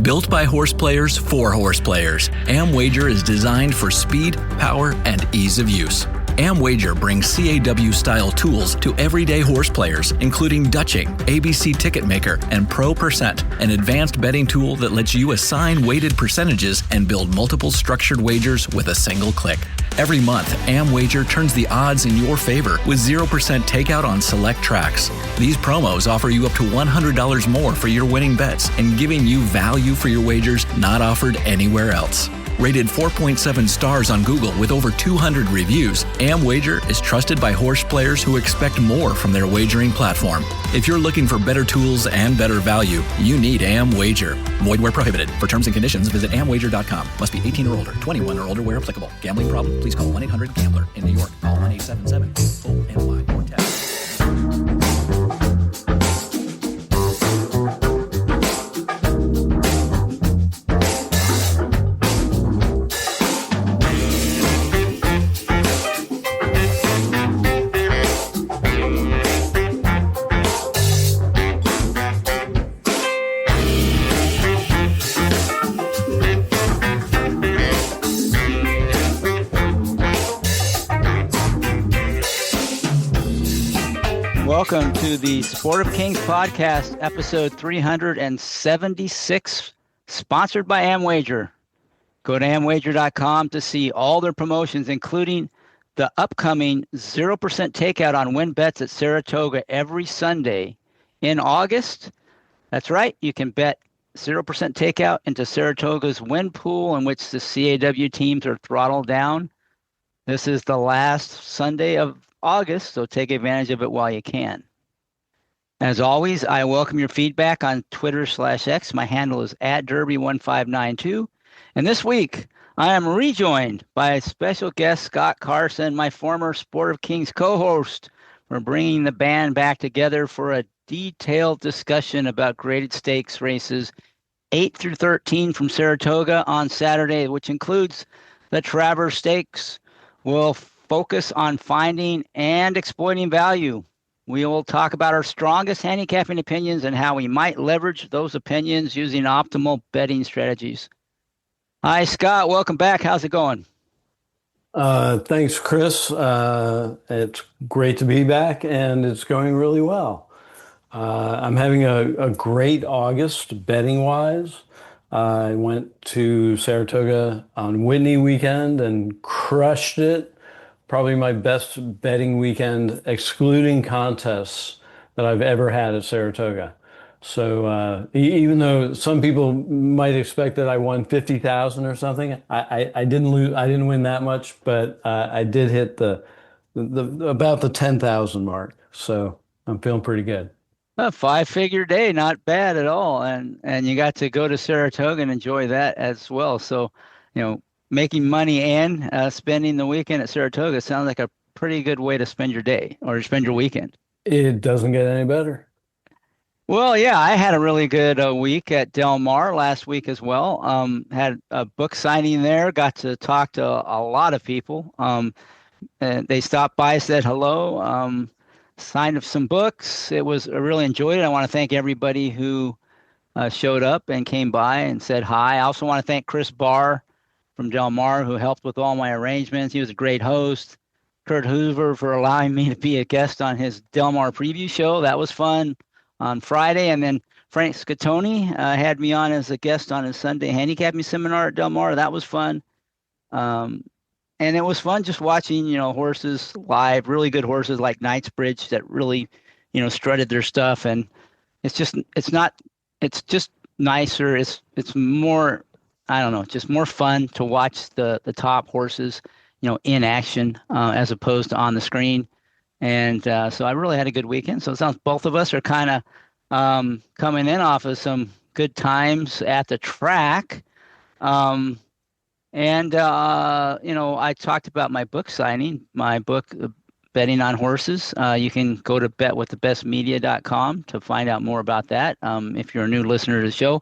Built by horse players for horse players, AmWager is designed for speed, power, and ease of use. AmWager brings CAW-style tools to everyday horse players, including Dutching, ABC Ticket Maker, and Pro Percent, an advanced betting tool that lets you assign weighted percentages and build multiple structured wagers with a single click. Every month, AmWager turns the odds in your favor with 0% takeout on select tracks. These promos offer you up to $100 more for your winning bets and giving you value for your wagers not offered anywhere else. Rated 4.7 stars on Google with over 200 reviews, AmWager is trusted by horse players who expect more from their wagering platform. If you're looking for better tools and better value, you need AmWager. Void where prohibited. For terms and conditions, visit amwager.com. Must be 18 or older, 21 or older where applicable. Gambling problem? Please call 1-800-GAMBLER. In New York, call 1-877-ONY or text. Welcome to the Sport of Kings podcast, episode 376, sponsored by AmWager. Go to amwager.com to see all their promotions, including the upcoming 0% takeout on win bets at Saratoga every Sunday in August. That's right, you can bet 0% takeout into Saratoga's win pool, in which the CAW teams are throttled down. This is the last Sunday of August, so take advantage of it while you can. As always, I welcome your feedback on Twitter/X. My handle is @Derby1592. And this week, I am rejoined by special guest Scott Carson, my former Sport of Kings co-host. We're bringing the band back together for a detailed discussion about graded stakes races 8 through 13 from Saratoga on Saturday, which includes the Travers Stakes. We'll focus on finding and exploiting value. We will talk about our strongest handicapping opinions and how we might leverage those opinions using optimal betting strategies. Hi, Scott. Welcome back. How's it going? Thanks, Chris. It's great to be back, and it's going really well. I'm having a great August betting-wise. I went to Saratoga on Whitney weekend and crushed it. Probably my best betting weekend, excluding contests, that I've ever had at Saratoga. So even though some people might expect that I won 50,000 or something, I didn't lose. I didn't win that much, but I did hit the about the 10,000 mark. So I'm feeling pretty good. A 5-figure day, not bad at all, and you got to go to Saratoga and enjoy that as well. So, making money and spending the weekend at Saratoga sounds like a pretty good way to spend your day or spend your weekend. It doesn't get any better. Well, yeah, I had a really good week at Del Mar last week as well. Had a book signing there, got to talk to a lot of people. And they stopped by, said hello, signed some books. I really enjoyed it. I want to thank everybody who showed up and came by and said hi. I also want to thank Chris Barr from Del Mar, who helped with all my arrangements. He was a great host. Kurt Hoover for allowing me to be a guest on his Del Mar preview show. That was fun on Friday. And then Frank Scottoni had me on as a guest on his Sunday handicapping seminar at Del Mar. That was fun. And it was fun just watching, horses live, really good horses like Knightsbridge that really, strutted their stuff. And it's just nicer. It's more, I don't know, just more fun to watch the top horses, in action as opposed to on the screen. And so I really had a good weekend. So it sounds both of us are kind of coming in off of some good times at the track. I talked about my book signing, my book, Betting on Horses. You can go to betwiththebestmedia.com to find out more about that if you're a new listener to the show.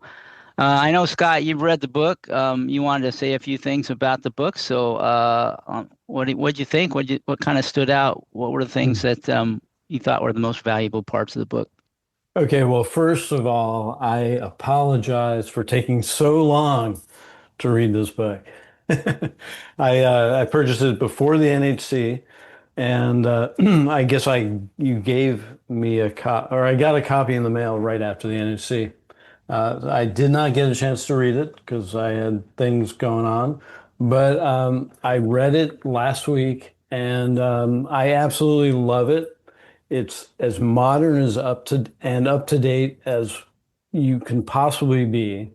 I know, Scott, you've read the book. You wanted to say a few things about the book. So what'd you think? What kind of stood out? What were the things that you thought were the most valuable parts of the book? Okay, well, first of all, I apologize for taking so long to read this book. I purchased it before the NHC, and I guess you gave me a copy, or I got a copy in the mail right after the NHC. I did not get a chance to read it because I had things going on, but I read it last week, and I absolutely love it. It's as modern as up to date as you can possibly be,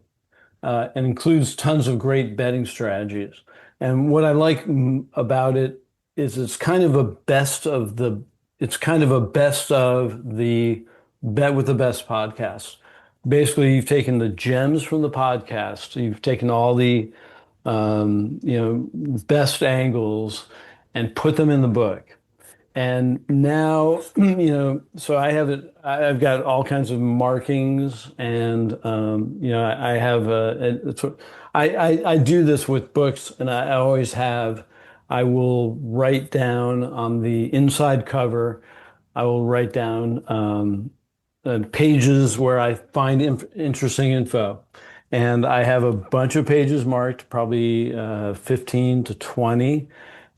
and includes tons of great betting strategies. And what I like about it is it's kind of a best of the Bet with the Best podcast. Basically, you've taken the gems from the podcast, you've taken all the best angles and put them in the book. And now, so I have it, I've got all kinds of markings and, I have, I do this with books and I always have, I will write down on the inside cover, I will write down, pages where I find interesting info. And I have a bunch of pages marked, probably 15 to 20.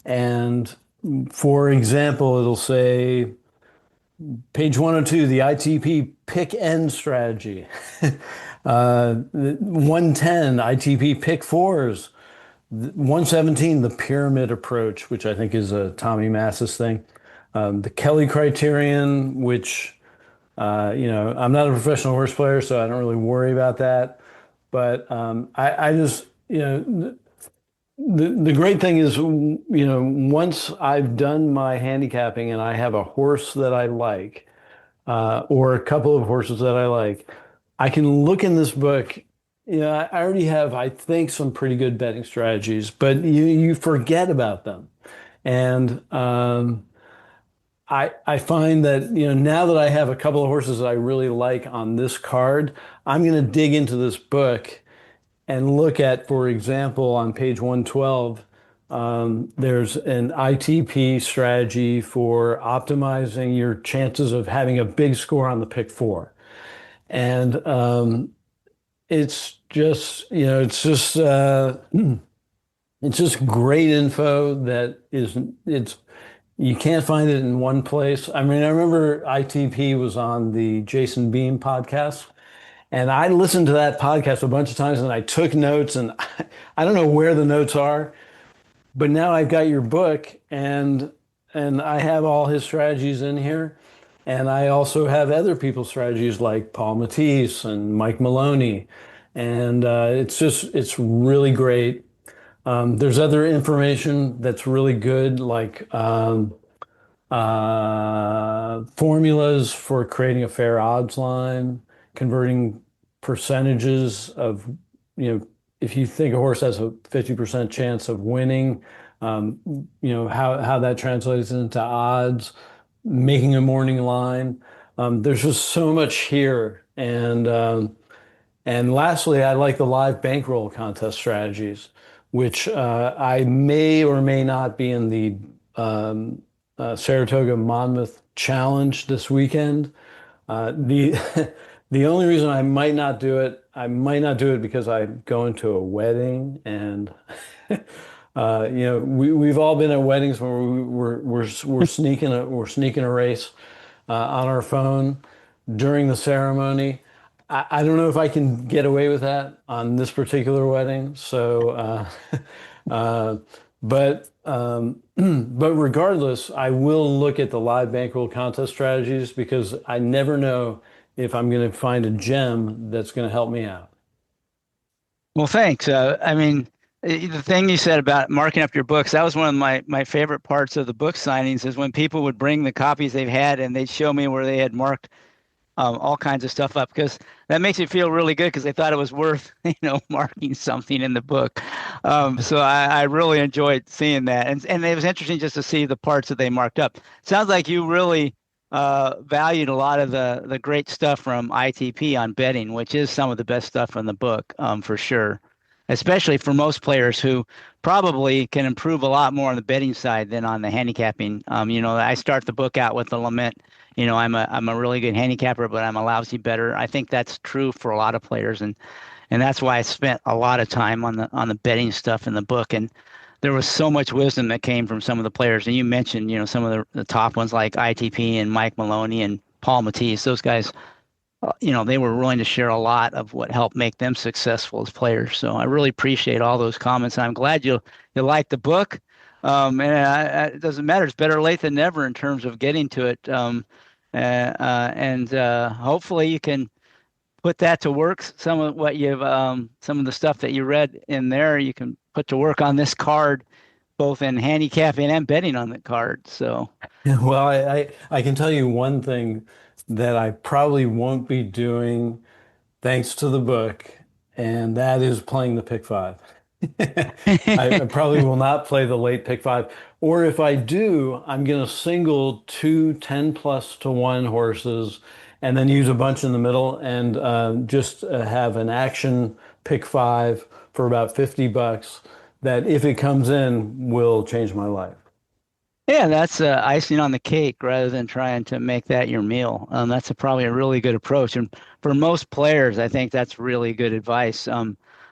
And for example, it'll say page 102, the ITP pick end strategy. 110, ITP pick fours. 117, the pyramid approach, which I think is a Tommy Massis thing. The Kelly criterion, which, I'm not a professional horse player, so I don't really worry about that. But I just, the great thing is, once I've done my handicapping and I have a horse that I like, or a couple of horses that I like, I can look in this book. I already have, I think, some pretty good betting strategies, but you forget about them. And I find that, now that I have a couple of horses that I really like on this card, I'm going to dig into this book and look at, for example, on page 112, there's an ITP strategy for optimizing your chances of having a big score on the pick four. And it's just, it's just great info you can't find it in one place. I mean, I remember ITP was on the Jason Beam podcast. And I listened to that podcast a bunch of times and I took notes and I don't know where the notes are, but now I've got your book and I have all his strategies in here. And I also have other people's strategies like Paul Matisse and Mike Maloney. And it's really great. There's other information that's really good, like formulas for creating a fair odds line, converting percentages of, if you think a horse has a 50% chance of winning, how that translates into odds, making a morning line. There's just so much here. And lastly, I like the live bankroll contest strategies, which I may or may not be in the Saratoga Monmouth Challenge this weekend. The the only reason I might not do it because I'm going to a wedding, and we've all been at weddings where we're sneaking a race on our phone during the ceremony. I don't know if I can get away with that on this particular wedding. So, but regardless, I will look at the live bankroll contest strategies because I never know if I'm going to find a gem that's going to help me out. Well, thanks. I mean, the thing you said about marking up your books, that was one of my favorite parts of the book signings is when people would bring the copies they've had and they'd show me where they had marked all kinds of stuff up, because that makes you feel really good because they thought it was worth, marking something in the book. So I really enjoyed seeing that. And it was interesting just to see the parts that they marked up. Sounds like you really valued a lot of the great stuff from ITP on betting, which is some of the best stuff from the book, for sure. especially for most players who probably can improve a lot more on the betting side than on the handicapping. I start the book out with the lament. I'm a really good handicapper, but I'm a lousy bettor. I think that's true for a lot of players, and that's why I spent a lot of time on the betting stuff in the book. And there was so much wisdom that came from some of the players. And you mentioned, some of the top ones like ITP and Mike Maloney and Paul Matisse. Those guys, they were willing to share a lot of what helped make them successful as players. So I really appreciate all those comments. And I'm glad you liked the book. It doesn't matter. It's better late than never in terms of getting to it. Hopefully you can put that to work. Some of the stuff that you read in there, you can put to work on this card, both in handicapping and betting on the card. So, well, I can tell you one thing that I probably won't be doing thanks to the book, and that is playing the pick five. I probably will not play the late pick five. Or if I do, I'm going to single 2 10+1 horses and then use a bunch in the middle and just have an action pick five for about $50 that if it comes in will change my life. Yeah, that's icing on the cake rather than trying to make that your meal. That's probably a really good approach. And for most players, I think that's really good advice.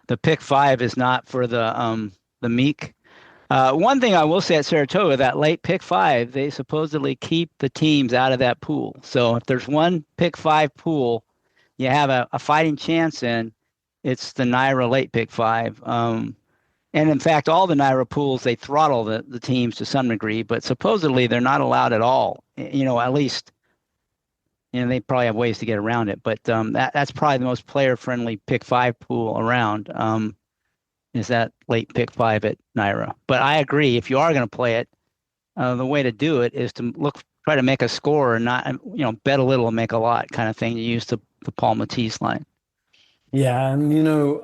The pick five is not for the meek. One thing I will say at Saratoga, that late pick five, they supposedly keep the teams out of that pool. So if there's one pick five pool you have a fighting chance in, it's the NYRA late pick five. And in fact, all the NYRA pools, they throttle the teams to some degree, but supposedly they're not allowed at all. At least, they probably have ways to get around it. But that's probably the most player-friendly pick five pool around, is that late pick five at NYRA. But I agree, if you are going to play it, the way to do it is to try to make a score and not, bet a little and make a lot kind of thing. You use the Paul Matisse line. Yeah, and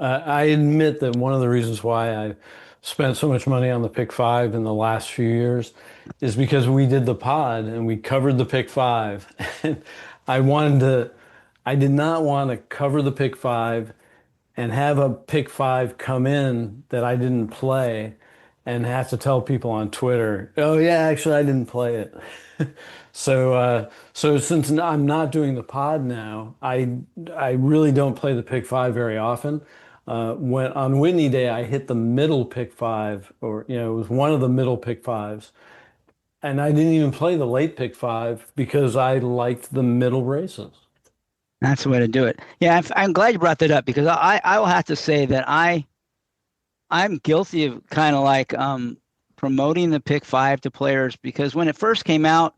I admit that one of the reasons why I spent so much money on the pick five in the last few years is because we did the pod and we covered the pick five. And I did not want to cover the pick five and have a pick five come in that I didn't play and have to tell people on Twitter, oh yeah, actually I didn't play it. So since I'm not doing the pod now, I really don't play the pick five very often. When on Whitney Day, I hit the middle pick five, or it was one of the middle pick fives, and I didn't even play the late pick five because I liked the middle races. That's the way to do it. Yeah, I'm glad you brought that up because I will have to say that I'm guilty of kind of like promoting the pick five to players because when it first came out,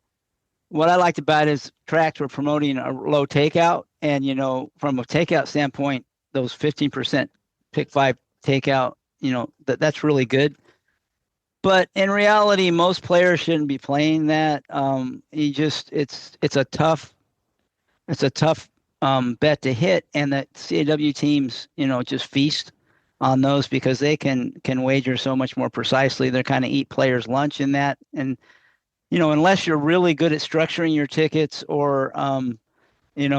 what I liked about it is tracks were promoting a low takeout. And, from a takeout standpoint, those 15% pick five takeout, that's really good. But in reality, most players shouldn't be playing that. It's a tough bet to hit. And the CAW teams, just feast on those because they can wager so much more precisely. They're kind of eat players' lunch in that. And, unless you're really good at structuring your tickets or,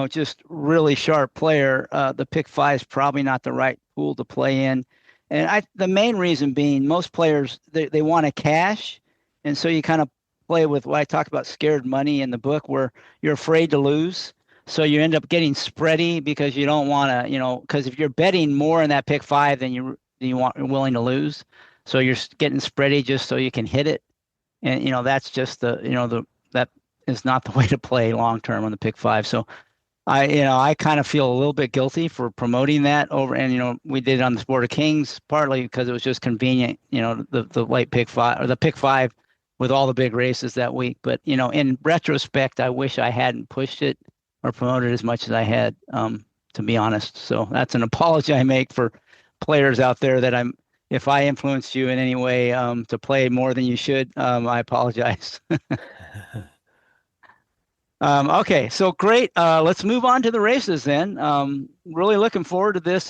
just really sharp player, the pick five is probably not the right pool to play in. And the main reason being most players, they want to cash. And so you kind of play with what I talked about scared money in the book where you're afraid to lose. So you end up getting spready because you don't want to, because if you're betting more in that pick five than you're willing to lose. So you're getting spready just so you can hit it. And, that's just that is not the way to play long-term on the pick five. So I kind of feel a little bit guilty for promoting that over. And, we did it on the Sport of Kings, partly because it was just convenient, the late pick five or the pick five with all the big races that week. But, in retrospect, I wish I hadn't pushed it or promoted as much as I had, to be honest. So that's an apology I make for players out there that if I influenced you in any way to play more than you should, I apologize. Okay, so great. Let's move on to the races then. Really looking forward to this.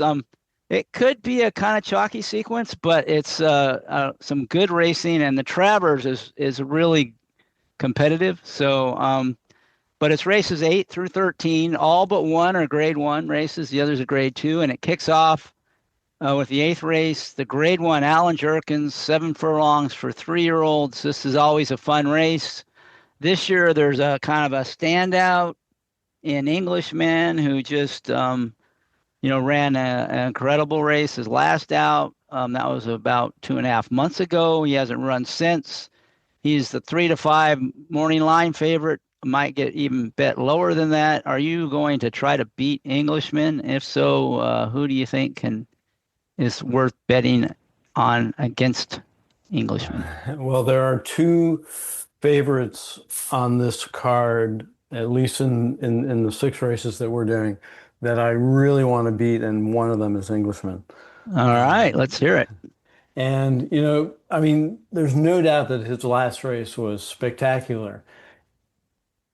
It could be a kind of chalky sequence, but it's some good racing, and the Travers is really competitive. So, but it's races 8 through 13. All but one are grade 1 races. The others are grade 2, and it kicks off with the 8th race, the Grade 1 Allen Jerkens, 7 furlongs for 3-year-olds. This is always a fun race. This year, there's a kind of a standout in Englishman who just, ran an incredible race. His last out, that was about 2.5 months ago. He hasn't run since. He's the 3-5 morning line favorite. Might get even bet lower than that. Are you going to try to beat Englishman? If so, who do you think is worth betting on against Englishman? Well, there are two favorites on this card, at least in the 6 races that we're doing, that I really want to beat, and one of them is Englishman. All right, let's hear it. And, I mean, there's no doubt that his last race was spectacular.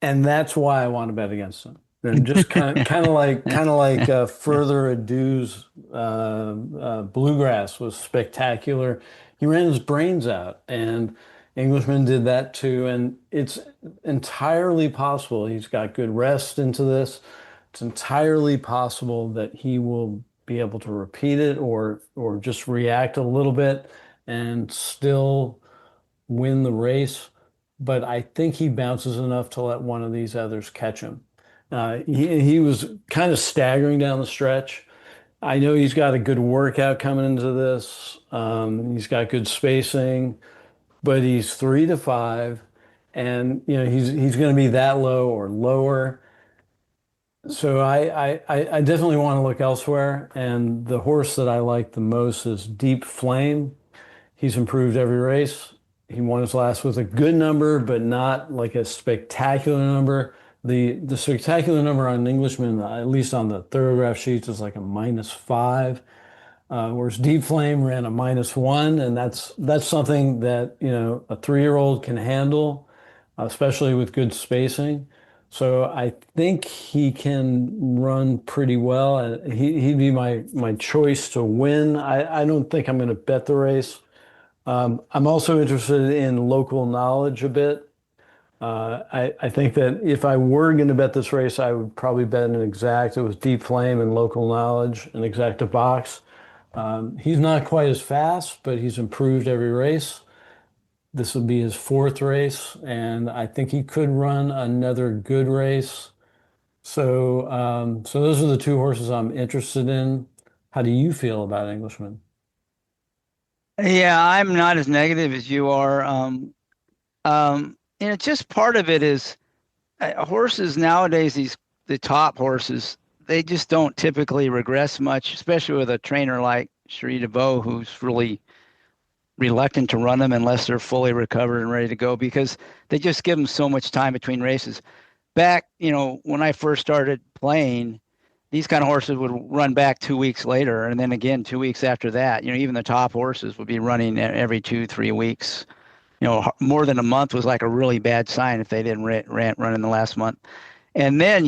And that's why I want to bet against him. And just kind of like Further Adu's Bluegrass was spectacular. He ran his brains out, and Englishman did that too. And it's entirely possible he's got good rest into this. It's entirely possible that he will be able to repeat it or just react a little bit and still win the race. But I think he bounces enough to let one of these others catch him. He was kind of staggering down the stretch. I know he's got a good workout coming into this. He's got good spacing, but he's 3-5, and he's going to be that low or lower. So I definitely want to look elsewhere. And the horse that I like the most is Deep Flame. He's improved every race. He won his last with a good number, but not like a spectacular number. The spectacular number on Englishman, at least on the Thoroughgraph sheets, is like a -5. Whereas Deep Flame ran a -1, and that's something that a 3-year-old can handle, especially with good spacing. So I think he can run pretty well. He'd be my choice to win. I don't think I'm going to bet the race. I'm also interested in local knowledge a bit. I think that if I were going to bet this race, I would probably bet an exact. It was Deep Flame and local knowledge, an exacta box. He's not quite as fast, but he's improved every race. This will be his 4th race, and I think he could run another good race. So those are the 2 horses I'm interested in. How do you feel about Englishman? Yeah, I'm not as negative as you are. Just part of it is horses nowadays, the top horses, they just don't typically regress much, especially with a trainer like Cherie DeVaux, who's really reluctant to run them unless they're fully recovered and ready to go, because they just give them so much time between races. Back, when I first started playing, these kind of horses would run back 2 weeks later, and then again 2 weeks after that. Even the top horses would be running every 2-3 weeks. More than a month was like a really bad sign if they didn't run in the last month. And then,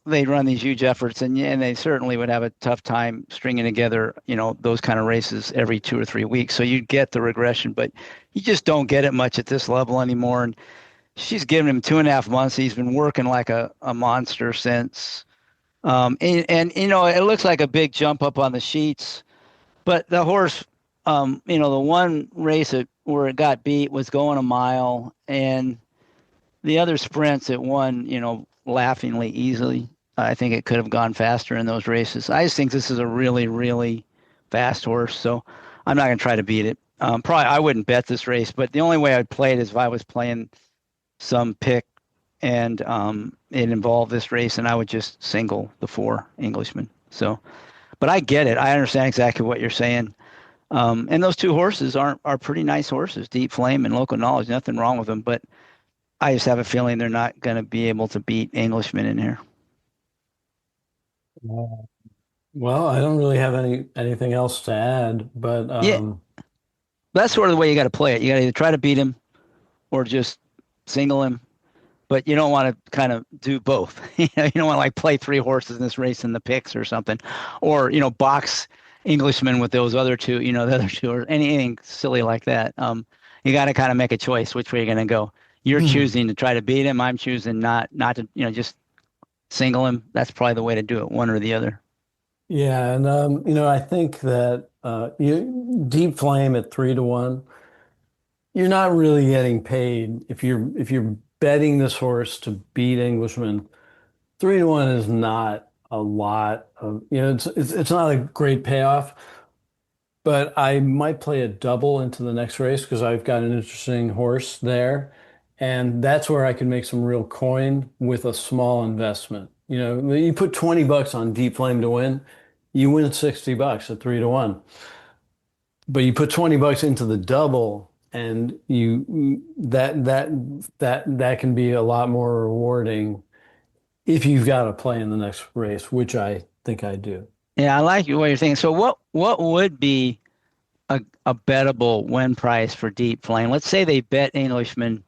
they'd run these huge efforts, and they certainly would have a tough time stringing together, those kind of races every 2 or 3 weeks. So you'd get the regression, but you just don't get it much at this level anymore. And she's given him 2.5 months. He's been working like a monster since. It looks like a big jump up on the sheets, but the horse, the one race where it got beat was going a mile, and the other sprints it won, laughingly easily. I think it could have gone faster in those races. I just think this is a really, really fast horse, so I'm not going to try to beat it. Probably I wouldn't bet this race, but the only way I'd play it is if I was playing some pick and it involved this race, and I would just single the 4 Englishmen. So, but I get it. I understand exactly what you're saying. And those 2 horses are pretty nice horses, Deep Flame and Local Knowledge. Nothing wrong with them, but I just have a feeling they're not going to be able to beat Englishmen in here. Well, I don't really have anything else to add, but yeah, that's sort of the way you got to play it. You got to either try to beat him or just single him. But you don't want to kind of do both. You don't want to like play 3 horses in this race in the picks or something, or box Englishman with those other 2. The other 2 or anything silly like that. You got to kind of make a choice which way you're going to go. You're choosing to try to beat him. I'm choosing not to just single him. That's probably the way to do it, one or the other. Yeah, and I think that Deep Flame at 3 to 1, you're not really getting paid if you're betting this horse to beat Englishman. 3 to 1 is not a lot of, it's not a great payoff, but I might play a double into the next race because I've got an interesting horse there. And that's where I can make some real coin with a small investment. You put 20 bucks on Deep Flame to win, you win 60 bucks at 3 to 1. But you put 20 bucks into the double and that can be a lot more rewarding if you've got to play in the next race, which I think I do. Yeah, I like what you're thinking. So what would be a bettable win price for Deep Flame? Let's say they bet Englishman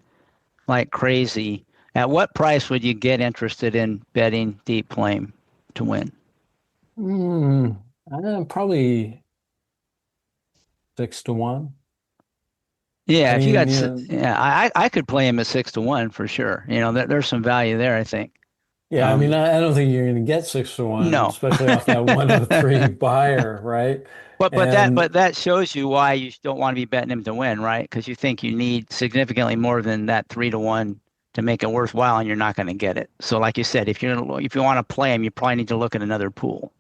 like crazy. At what price would you get interested in betting Deep Flame to win? Hmm. Probably 6 to 1. I Yeah, if you mean, got, yeah, I could play him at 6 to 1 for sure. There's some value there, I think. yeah, I mean, Um, I don't think you're going to get 6 to 1, no, especially off that 103 buyer, right? but And that shows you why you don't want to be betting him to win, right? Because you think you need significantly more than that 3 to 1 to make it worthwhile, and you're not going to get it. So, like you said, if you want to play him, you probably need to look at another pool.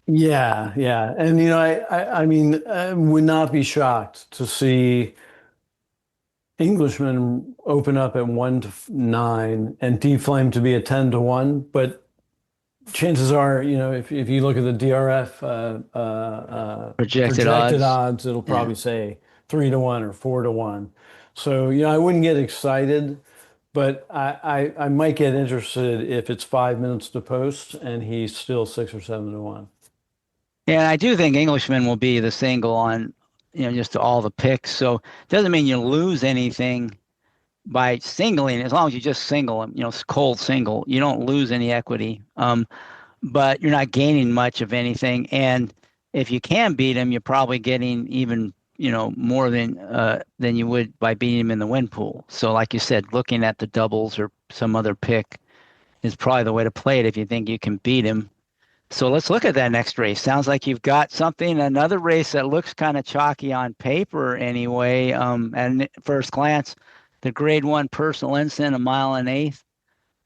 yeah, yeah. And, I mean, I would not be shocked to see Englishmen open up at 1 to 9 and Deflame to be a 10 to 1. But chances are, if you look at the DRF Projected projected odds. odds, it'll Yeah. probably say 3 to 1 or 4 to 1. So, I wouldn't get excited, but I might get interested if it's 5 minutes to post and he's still 6 or 7 to 1. And I do think Englishman will be the single on, just all the picks. So it doesn't mean you lose anything by singling. As long as you just single him, cold single, you don't lose any equity. But you're not gaining much of anything. And if you can beat him, you're probably getting even, more than you would by beating him in the win pool. So like you said, looking at the doubles or some other pick is probably the way to play it if you think you can beat him. So let's look at that next race. Sounds like you've got something, another race that looks kind of chalky on paper anyway. And at first glance, the grade one personal ensign, 1.125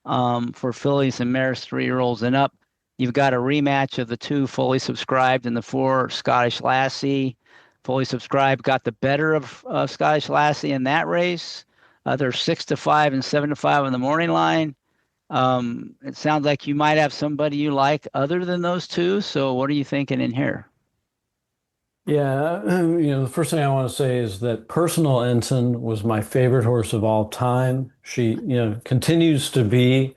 miles, for fillies and mares 3 year olds and up. You've got a rematch of the two fully subscribed and the four Scottish Lassie. Fully subscribed got the better of Scottish Lassie in that race. They're 6 to 5 and 7 to 5 on the morning line. It sounds like you might have somebody you like other than those two. So what are you thinking in here? Yeah, the first thing I want to say is that Personal Ensign was my favorite horse of all time. She, continues to be.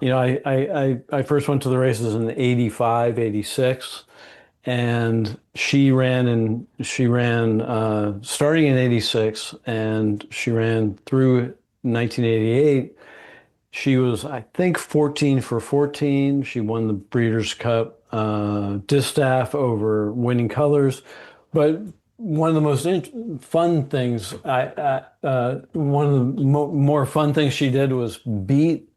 I first went to the races in 85, 86, and she ran starting in 86 and she ran through 1988. She was, I think, 14 for 14. She won the Breeders' Cup distaff over Winning Colors. But one of the most fun things, one of the more fun things she did was beat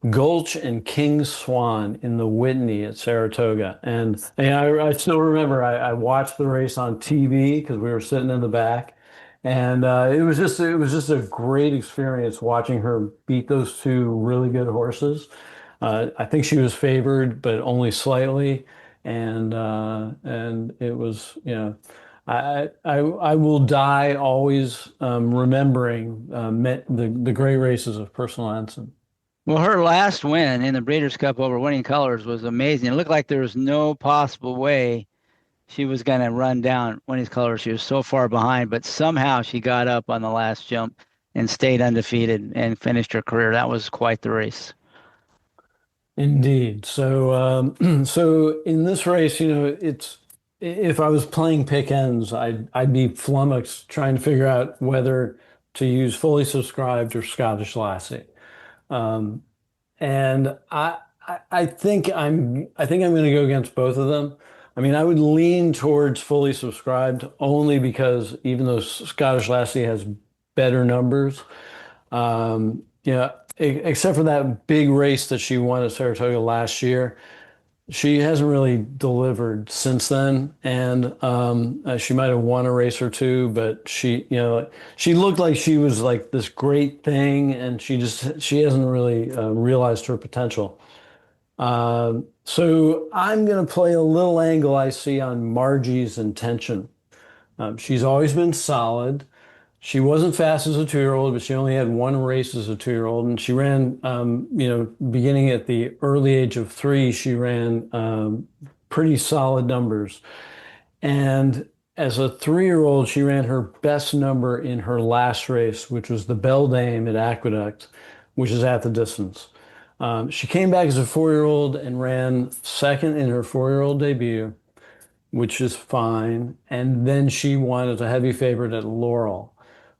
Gulch and King Swan in the Whitney at Saratoga. And I still remember I watched the race on TV because we were sitting in the back. And it was just a great experience watching her beat those two really good horses. I think she was favored, but only slightly. And it was, I will die always remembering the great races of Personal Ensign. Well, her last win in the Breeders' Cup over Winning Colors was amazing. It looked like there was no possible way she was going to run down Winning Colors. She was so far behind, but somehow she got up on the last jump and stayed undefeated and finished her career. That was quite the race. Indeed. So, so in this race, if I was playing pick ends, I'd be flummoxed trying to figure out whether to use fully subscribed or Scottish Lassie. Um, and I think I'm going to go against both of them. I mean, I would lean towards fully subscribed only because even though Scottish Lassie has better numbers, except for that big race that she won at Saratoga last year, She hasn't really delivered since then, and she might have won a race or two, but she looked like she was like this great thing, and she hasn't really realized her potential. So I'm going to play a little angle I see on Margie's intention. She's always been solid. She wasn't fast as a 2-year-old, but she only had one race as a 2-year-old, and she ran, beginning at the early age of 3, she ran pretty solid numbers. And as a 3-year-old, she ran her best number in her last race, which was the Beldame at Aqueduct, which is at the distance. She came back as a 4-year-old and ran second in her 4-year-old debut, which is fine. And then she won as a heavy favorite at Laurel.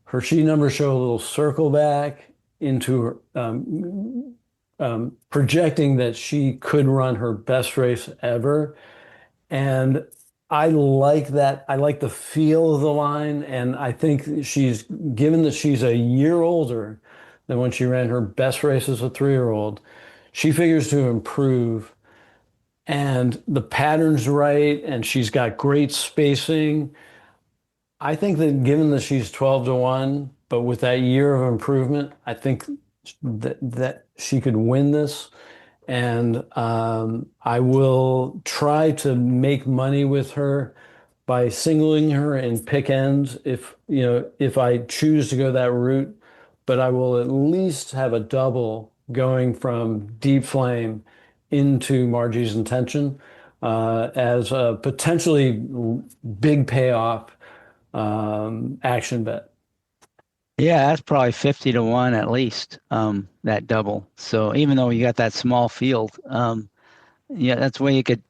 Her sheet numbers show a little circle back into her, projecting that she could run her best race ever. And I like that. I like the feel of the line. And I think given that she's a year older than when she ran her best race as a 3-year-old, she figures to improve. And the pattern's right, and she's got great spacing. I think that given that she's 12-1, but with that year of improvement, I think that she could win this. And I will try to make money with her by singling her in pick ends if I choose to go that route. But I will at least have a double going from Deep Flame into Margie's Intention as a potentially big payoff action bet. Yeah, that's probably 50-1 at least, that double. So even though you got that small field, yeah, that's where you could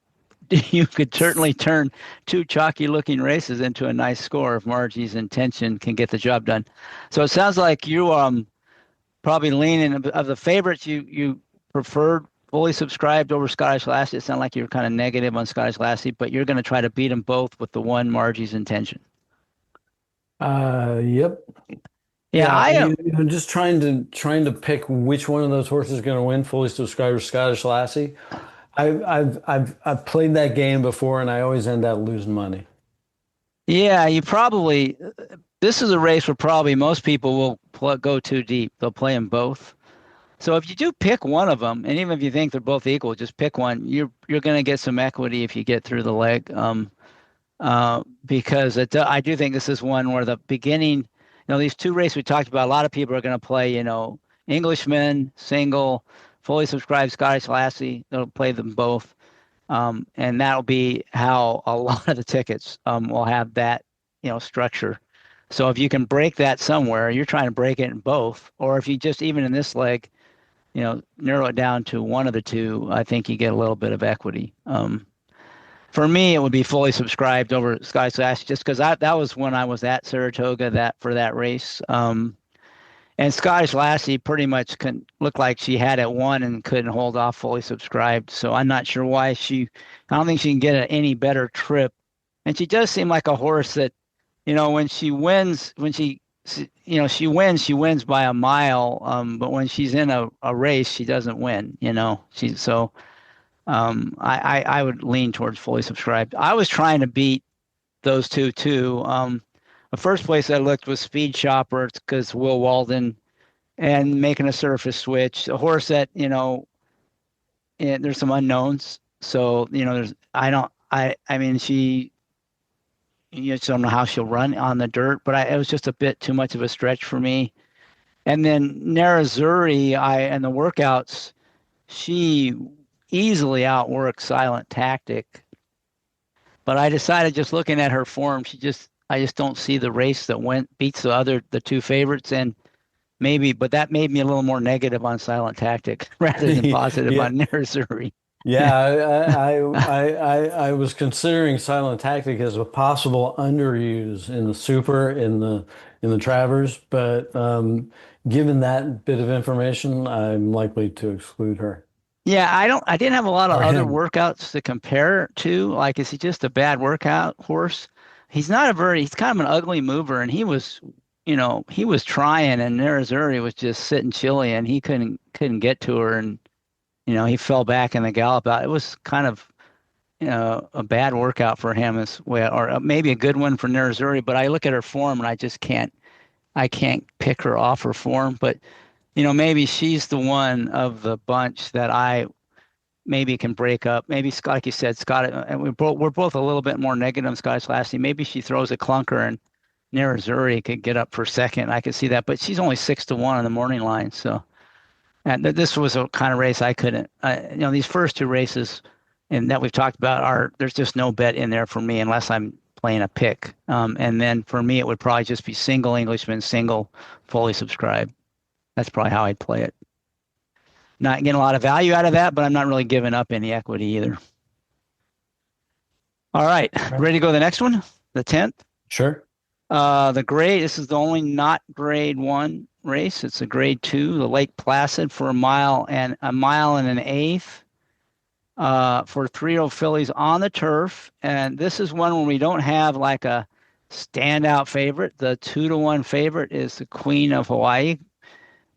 certainly turn two chalky looking races into a nice score if Margie's Intention can get the job done. So it sounds like you probably leaning of the favorites you preferred fully subscribed over Scottish Lassie. It sounded like you were kind of negative on Scottish Lassie, but you're going to try to beat them both with the one Margie's Intention. Yep. Yeah, I am. Just trying to pick which one of those horses is going to win. Fully subscribed or Scottish Lassie. I've played that game before, and I always end up losing money. Yeah, you probably. This is a race where probably most people will go too deep. They'll play them both. So if you do pick one of them, and even if you think they're both equal, just pick one. You're going to get some equity if you get through the leg. Because I do think this is one where the beginning, these two races we talked about, a lot of people are going to play, Englishman, single, fully subscribed Scottish Lassie. They'll play them both. And that'll be how a lot of the tickets will have that, structure. So if you can break that somewhere, you're trying to break it in both. Or if you just, even in this leg, narrow it down to one of the two, I think you get a little bit of equity. For me, it would be fully subscribed over Scottish Lassie, just because that was when I was at Saratoga for that race. And Scottish Lassie pretty much look like she had it won and couldn't hold off fully subscribed. So I'm not sure why I don't think she can get any better trip. And she does seem like a horse that, when she wins, she wins by a mile. But when she's in a race, she doesn't win, I would lean towards fully subscribed. I was trying to beat those two too. The first place I looked was Speed Shopper because Will Walden and making a surface switch. A horse that, there's some unknowns. So, she, you just don't know how she'll run on the dirt, but it was just a bit too much of a stretch for me. And then Narazuri, in the workouts, she easily outworked Silent Tactic. But I decided, just looking at her form, I just don't see the race that beats the two favorites, and but that made me a little more negative on Silent Tactic rather than positive on Narazuri. Yeah, I was considering Silent Tactic as a possible underuse in the Super in the Travers, but given that bit of information, I'm likely to exclude her. Yeah, I didn't have a lot of other workouts to compare to. Like, is he just a bad workout horse? He's kind of an ugly mover, and he was trying, and Narazuri was just sitting chilly, and he couldn't get to her, and he fell back in the gallop out. It was kind of a bad workout for him as well, or maybe a good one for Nerazzurri. But I look at her form and I can't pick her off her form. But maybe she's the one of the bunch that I maybe can break up. Maybe Scott, like you said, Scott, and we're both a little bit more negative on Scottish Lassie. Maybe she throws a clunker and Nerazzurri could get up for second. I could see that, but she's only 6-1 on the morning line. So, and this was a kind of race I couldn't. These first two races, and that we've talked about, there's just no bet in there for me unless I'm playing a pick. And then for me, it would probably just be single Englishman, single fully subscribed. That's probably how I'd play it. Not getting a lot of value out of that, but I'm not really giving up any equity either. All right, ready to go to the next one, the 10th? Sure. This is the only not grade 1 race. It's a grade 2, the Lake Placid for a mile and an eighth for 3-year-old fillies on the turf. And this is one where we don't have like a standout favorite. The 2-1 favorite is the Queen of Hawaii,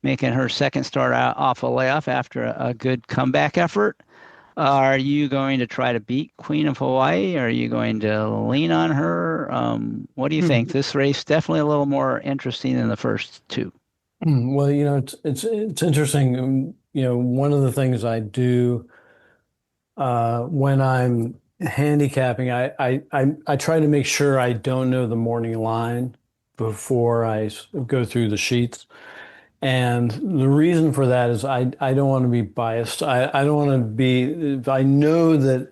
making her second start off a layoff after a good comeback effort. Are you going to try to beat Queen of Hawaii? Are you going to lean on her? What do you think? This race definitely a little more interesting than the first two. Well, it's interesting. One of the things I do when I'm handicapping, I try to make sure I don't know the morning line before I go through the sheets. And the reason for that is I don't want to be biased. I don't want to be, if I knew that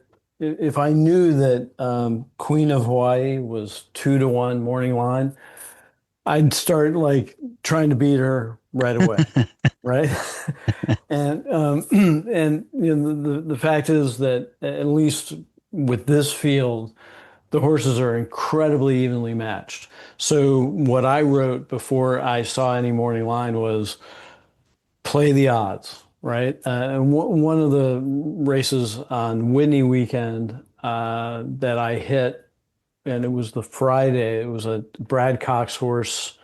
Queen of Hawaii was 2-1 morning line, I'd start like trying to beat her right away. Right. And the fact is that at least with this field, the horses are incredibly evenly matched. So what I wrote before I saw any morning line was play the odds, right? And one of the races on Whitney weekend that I hit, and it was the Friday, it was a Brad Cox horse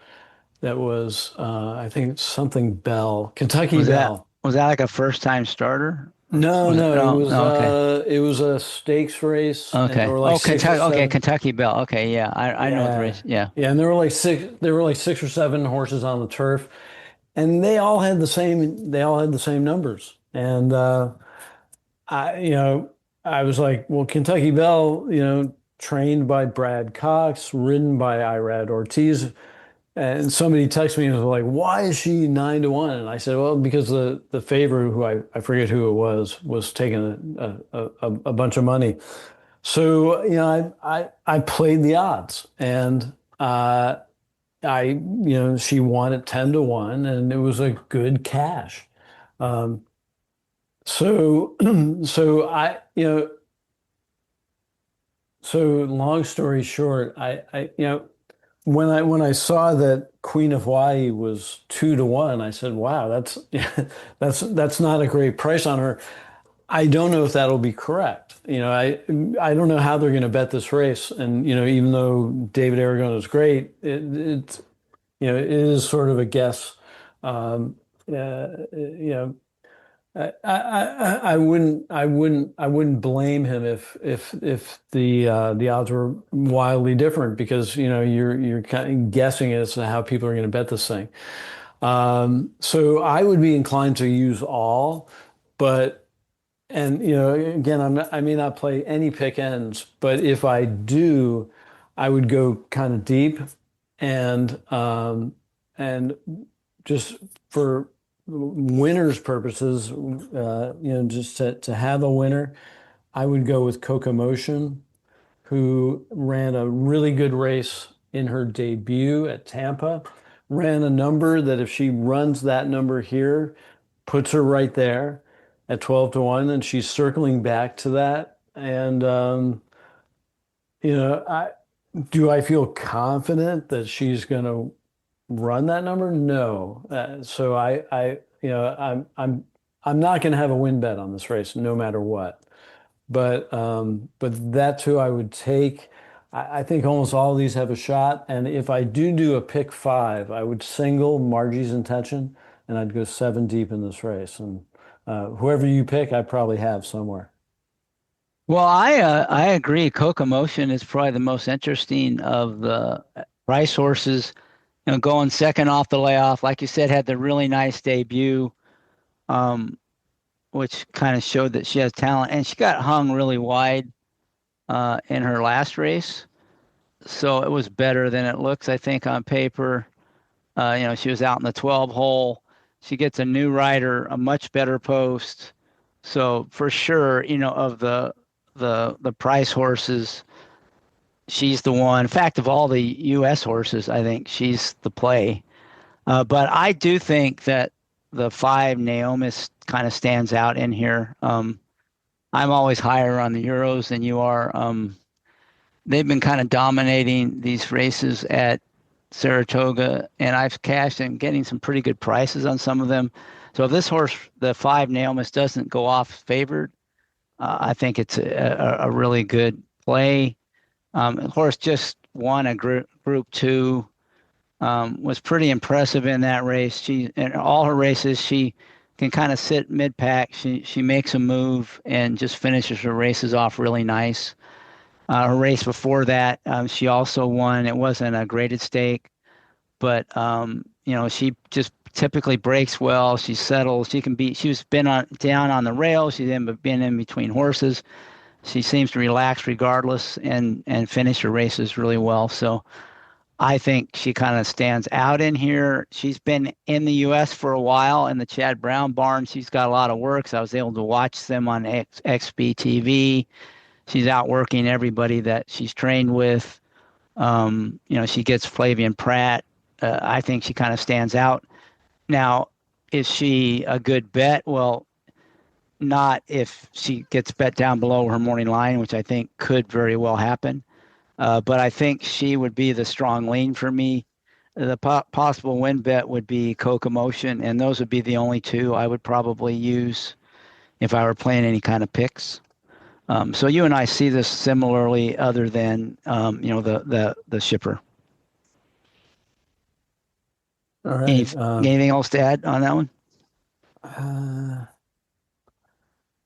that was, I think something Bell, Kentucky Bell. Was that like a first time starter? No, Okay. It was a stakes race. Okay. And there were like Kentucky. Okay, Kentucky Bell. Okay, yeah, I know the race. Yeah. Yeah, and there were like 6 or 7 horses on the turf, and they all had the same numbers. And I was like, well, Kentucky Bell, trained by Brad Cox, ridden by Irad Ortiz. And somebody texted me and was like, why is she 9-1? And I said, well, because the favorite, who I forget who it was taking a bunch of money. So, I played the odds, and she won at 10-1, and it was a good cash. So long story short, when I saw that Queen of Hawaii was 2-1, I said, wow, that's not a great price on her. I don't know if that'll be correct. I don't know how they're going to bet this race. And, even though David Aragon is great, it is sort of a guess. I wouldn't blame him if the odds were wildly different, because you're kind of guessing as to how people are going to bet this thing. So I would be inclined to use all, and again, I may not play any pick ends, but if I do, I would go kind of deep, and just for winners purposes, just to have a winner, I would go with Coco Motion, who ran a really good race in her debut at Tampa, ran a number that if she runs that number here, puts her right there at 12-1, and she's circling back to that. And, do I feel confident that she's going to run that number? No. So I'm not going to have a win bet on this race, no matter what. But that's who I would take. I think almost all of these have a shot. And if I do a pick 5, I would single Margie's Intention, and I'd go 7 deep in this race. And whoever you pick, I probably have somewhere. Well, I agree. Cocomotion is probably the most interesting of the price horses. Going second off the layoff, like you said, had the really nice debut, um, which kind of showed that she has talent, and she got hung really wide in her last race, so it was better than it looks, I think, on paper. She was out in the 12 hole. She gets a new rider, a much better post. So for sure, of the price horses, she's the one. In fact, of all the U.S. horses, I think she's the play. But I do think that the five Naomis kind of stands out in here. I'm always higher on the Euros than you are. They've been kind of dominating these races at Saratoga, and I've cashed and getting some pretty good prices on some of them. So if this horse, the five Naomis, doesn't go off favored, I think it's a really good play. The horse just won a group two, was pretty impressive in that race. She in all her races, she can kind of sit mid pack. She makes a move and just finishes her races off really nice. Her race before that, she also won. It wasn't a graded stake, but she just typically breaks well. She settles. She can be. She was been on down on the rail. She's been in between horses. She seems to relax regardless and finish her races really well. So I think she kind of stands out in here. She's been in the U.S. for a while in the Chad Brown barn. She's got a lot of work. So I was able to watch them on XBTV. She's out working everybody that she's trained with. She gets Flavian Pratt. I think she kind of stands out. Now, is she a good bet? Well, not if she gets bet down below her morning line, which I think could very well happen. But I think she would be the strong lean for me. The possible win bet would be Cocomotion, and those would be the only two I would probably use if I were playing any kind of picks. So you and I see this similarly, other than the shipper. All right. Anything else to add on that one?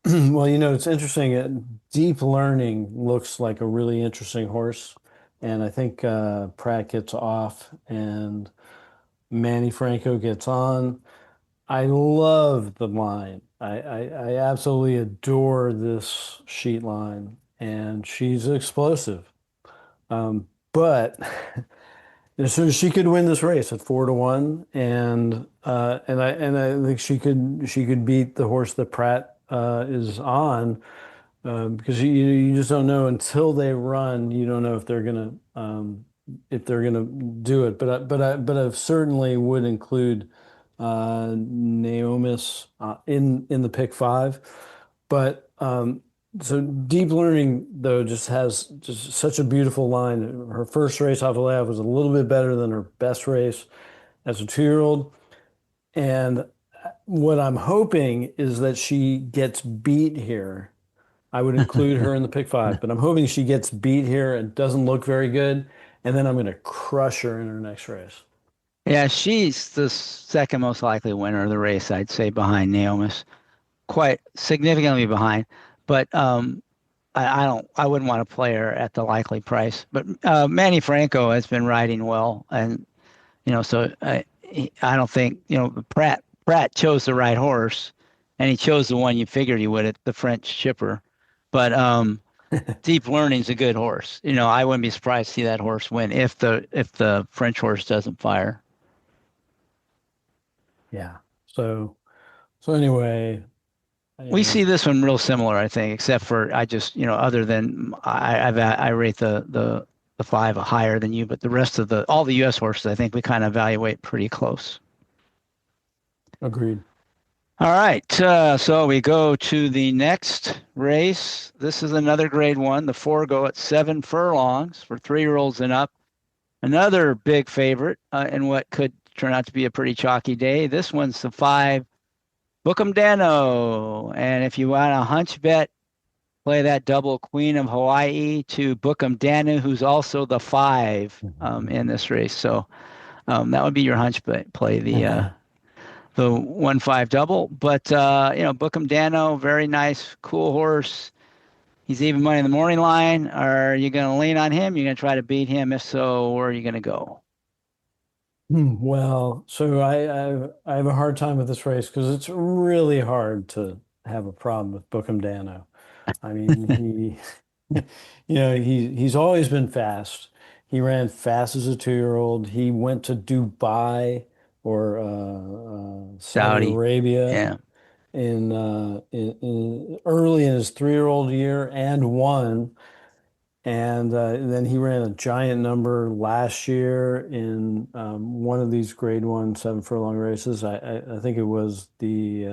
Well, it's interesting. Deep Learning looks like a really interesting horse, and I think Pratt gets off and Manny Franco gets on. I love the line. I absolutely adore this sheet line, and she's explosive. But so she could win this race at 4-1, and I think she could beat the horse that Pratt is on, because you just don't know until they run. You don't know if they're gonna do it. But I certainly would include Naomis in the pick five. But so Deep Learning though just has just such a beautiful line. Her first race off the layoff was a little bit better than her best race as a 2-year-old. And what I'm hoping is that she gets beat here. I would include her in the pick five, but I'm hoping she gets beat here and doesn't look very good. And then I'm going to crush her in her next race. Yeah, she's the second most likely winner of the race, I'd say, behind Naomis, quite significantly behind. But I wouldn't want to play her at the likely price. But Manny Franco has been riding well, and so I don't think Pratt chose the right horse, and he chose the one you figured he would at the French shipper. But Deep Learning's a good horse. I wouldn't be surprised to see that horse win if the French horse doesn't fire. Yeah. So anyway, we see this one real similar, I think, except for I just other than I rate the five higher than you, but the rest of all the U.S. horses, I think we kind of evaluate pretty close. Agreed. All right, so we go to the next race. This is another grade one, the Forego at 7 furlongs for 3-year-olds and up. Another big favorite in what could turn out to be a pretty chalky day. This one's the 5, Bookham Dano. And if you want a hunch bet, play that double Queen of Hawaii to Bookham Dano, who's also the 5 in this race. So that would be your hunch bet. Play the 1-5 double. But Bookham Dano, very nice, cool horse. He's even money in the morning line. Are you going to lean on him? You're going to try to beat him? If so, where are you going to go? Well, so I have a hard time with this race because it's really hard to have a problem with Bookham Dano. I mean, he's always been fast. He ran fast as a 2-year-old. He went to Dubai or Saudi Saudi. Arabia Yeah. in early in his 3-year-old year and won. And then he ran a giant number last year in one of these Grade 1 7 furlong races. I think it was the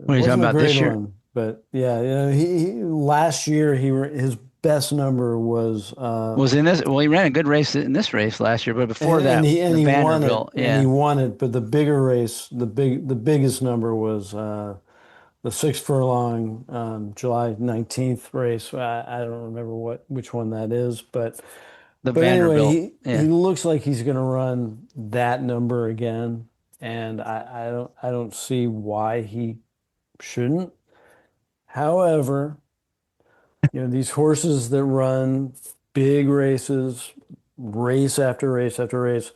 What are it you talking wasn't a about this Grade year? 1, but yeah, he last year his best number was Was in this? Well, he ran a good race in this race last year, but before that, the he won it, Vanderbilt. and he Yeah. won it. But the bigger race, the biggest number was the 6 furlong July 19th race. I don't remember which one that is, The but anyway, Vanderbilt. he Yeah. looks like he's going to run that number again, and I don't see why he shouldn't. However, these horses that run big races, race after race after race,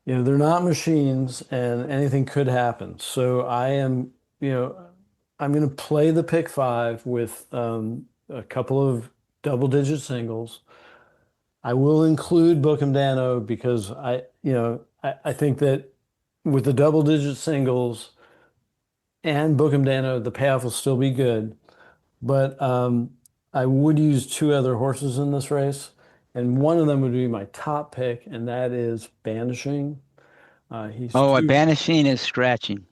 they're not machines and anything could happen. So I'm going to play the pick five with a couple of double-digit singles. I will include Bookham Dano because I think that with the double-digit singles and Bookham Dano, the payoff will still be good. But I would use two other horses in this race, and one of them would be my top pick, and that is Banishing. He's Oh, two. Banishing is scratching,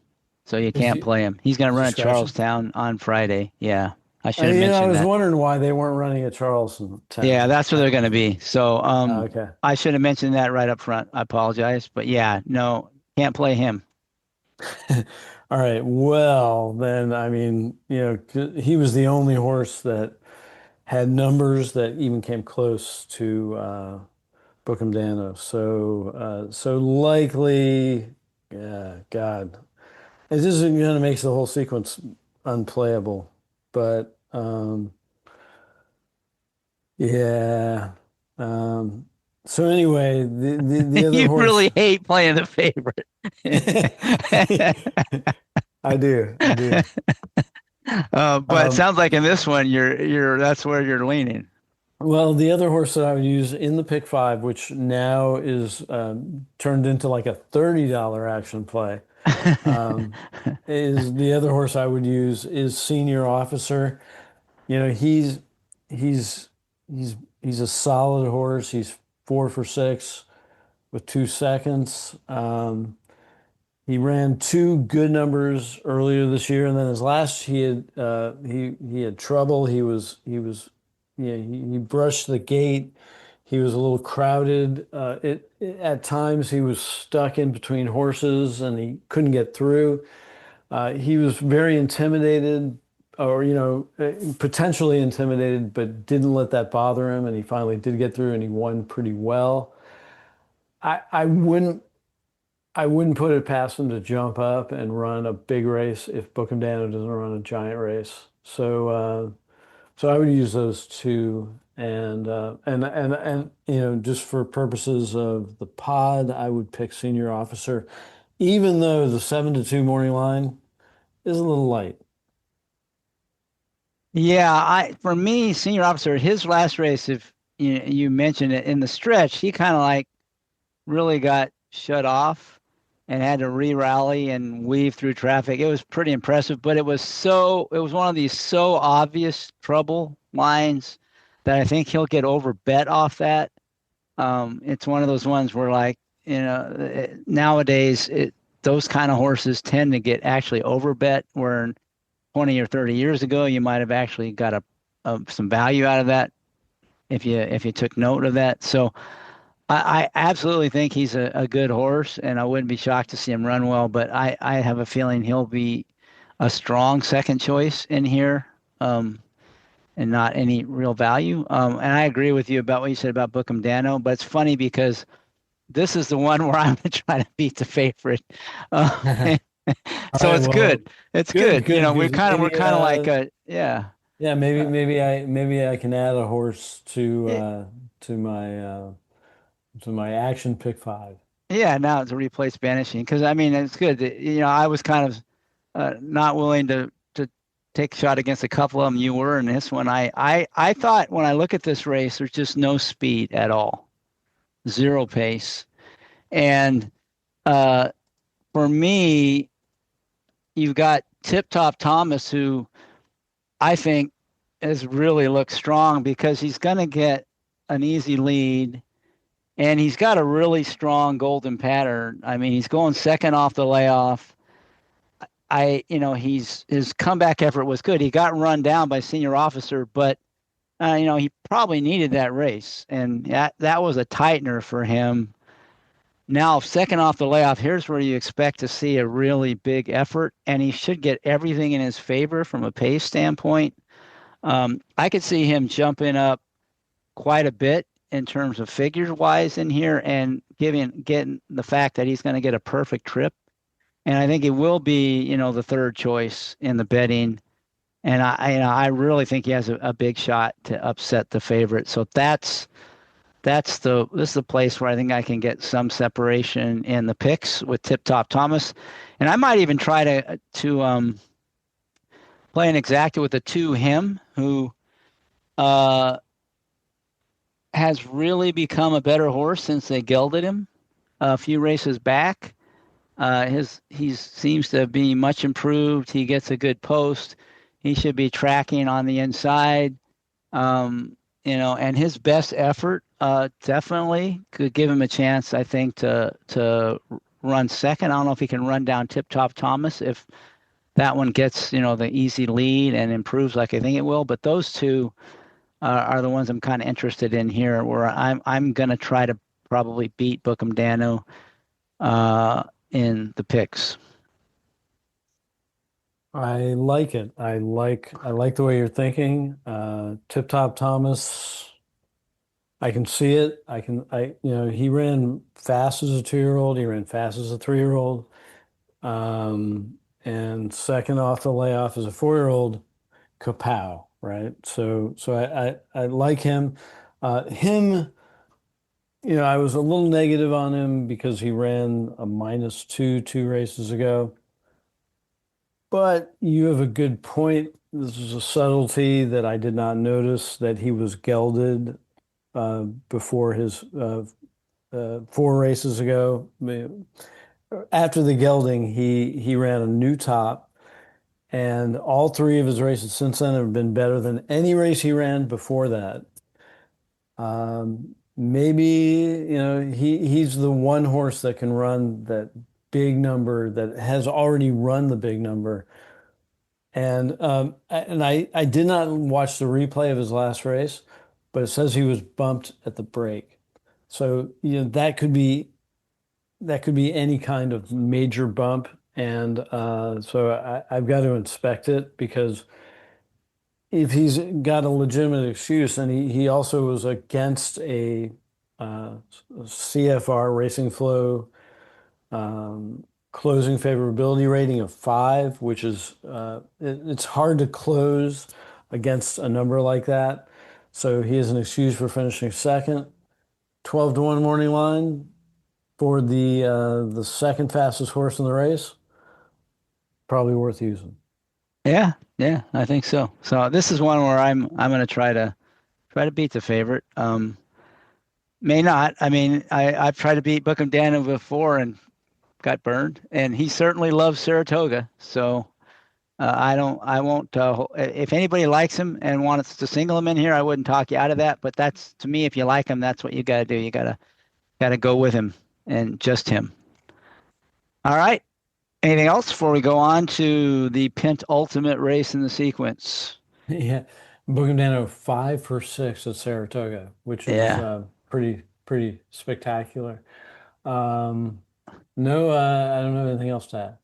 so you Is can't he play him. He's going to is he run at scratching? Charlestown on Friday. Yeah, I should I have I mentioned was that. wondering why they weren't running at Charleston Yeah, Town. that's where they're going to be. So, Okay. I should have mentioned that right up front. I apologize, but yeah, no, can't play him. All right. Well, then, I mean, he was the only horse that had numbers that even came close to Bookham Dano. So likely, yeah, God, it just kind of makes the whole sequence unplayable. But yeah. Um, so anyway, the other You horse. really hate playing the favorite. I do. I do. But it Um, sounds like in this one, you're that's where you're leaning. well, the other horse that I would use in the pick five, which now is turned into like a $30 action play, um, is the other horse I would use is Senior Officer. He's he's he's he's a solid horse. He's 4 for 6 with 2 seconds. He ran two good numbers earlier this year, and then his last he had trouble. He brushed the gate. He was a little crowded. At times he was stuck in between horses and he couldn't get through. He was very intimidated, or potentially intimidated, but didn't let that bother him. And he finally did get through, and he won pretty well. I wouldn't put it past him to jump up and run a big race if Bookham Dano doesn't run a giant race. So I would use those two, and just for purposes of the pod, I would pick Senior Officer, even though the 7-2 morning line is a little light. Yeah, for me, Senior Officer, his last race, if you mentioned it in the stretch, he kind of like really got shut off and had to re-rally and weave through traffic. It was pretty impressive, but it was one of these so obvious trouble lines that I think he'll get over bet off that. It's one of those ones where like, nowadays those kind of horses tend to get actually over bet, where 20 or 30 years ago, you might have actually got some value out of that if you took note of that. So I absolutely think he's a good horse, and I wouldn't be shocked to see him run well, but I have a feeling he'll be a strong second choice in here, and not any real value. And I agree with you about what you said about Bookham Dano, but it's funny because this is the one where I'm going to try to beat the favorite. All So right. it's Well, good. It's good, good. You know, good. we're Because kind of maybe, like yeah. yeah, Uh, maybe I can add a horse it, to my action pick five. yeah, now to replace banishing because I mean it's good. You know, I was kind of not willing to take a shot against a couple of them. You were in this one. I thought when I look at this race, there's just no speed at all, zero pace, and uh, for me, you've got Tip Top Thomas, who I think has really looked strong because he's going to get an easy lead. And he's got a really strong golden pattern. I mean, he's going second off the layoff. His comeback effort was good. He got run down by senior officer, but he probably needed that race, and that was a tightener for him. Now, second off the layoff, here's where you expect to see a really big effort, and he should get everything in his favor from a pace standpoint. I could see him jumping up quite a bit in terms of figures wise in here, and getting the fact that he's going to get a perfect trip. And I think it will be, the third choice in the betting. And I really think he has a big shot to upset the favorite. So this is the place where I think I can get some separation in the picks with Tip Top Thomas, and I might even try to play an exacta with the two him who uh, has really become a better horse since they gelded him a few races back. He seems to be much improved. He gets a good post. He should be tracking on the inside. And his best effort definitely could give him a chance, I think, to run second. I don't know if he can run down Tip Top Thomas if that one gets, the easy lead and improves like I think it will. But those two are the ones I'm kind of interested in here, where I'm going to try to probably beat Bookham Dano in the picks. I like it. I like the way you're thinking. Tip Top Thomas, I can see it. He ran fast as a 2-year-old. He ran fast as a 3-year-old. And second off the layoff as a 4-year-old, kapow, right? So I like him. Him, I was a little negative on him because he ran a -2 races ago. But you have a good point. This is a subtlety that I did not notice that he was gelded before his 4 races ago. After the gelding, he ran a new top, and all 3 of his races since then have been better than any race he ran before that. Maybe, he's the one horse that can run that big number, that has already run the big number. And I did not watch the replay of his last race, but it says he was bumped at the break. So, that could be any kind of major bump. And so I've got to inspect it, because if he's got a legitimate excuse, and he also was against a CFR Racing Flow closing favorability rating of 5, which is it's hard to close against a number like that. So he has an excuse for finishing second. 12-1 morning line for the second fastest horse in the race. Probably worth using. Yeah, I think so. So this is one where I'm going to try to beat the favorite. May not. I mean, I've tried to beat Bookham Dano before and got burned, and he certainly loves Saratoga. So I won't. If anybody likes him and wants to single him in here, I wouldn't talk you out of that. But that's, to me, if you like him, that's what you got to do. You gotta go with him and just him. All right. Anything else before we go on to the penultimate race in the sequence? Yeah, Bookham Dano 5 for 6 at Saratoga, which is Yeah. pretty spectacular. No, I don't have anything else to add.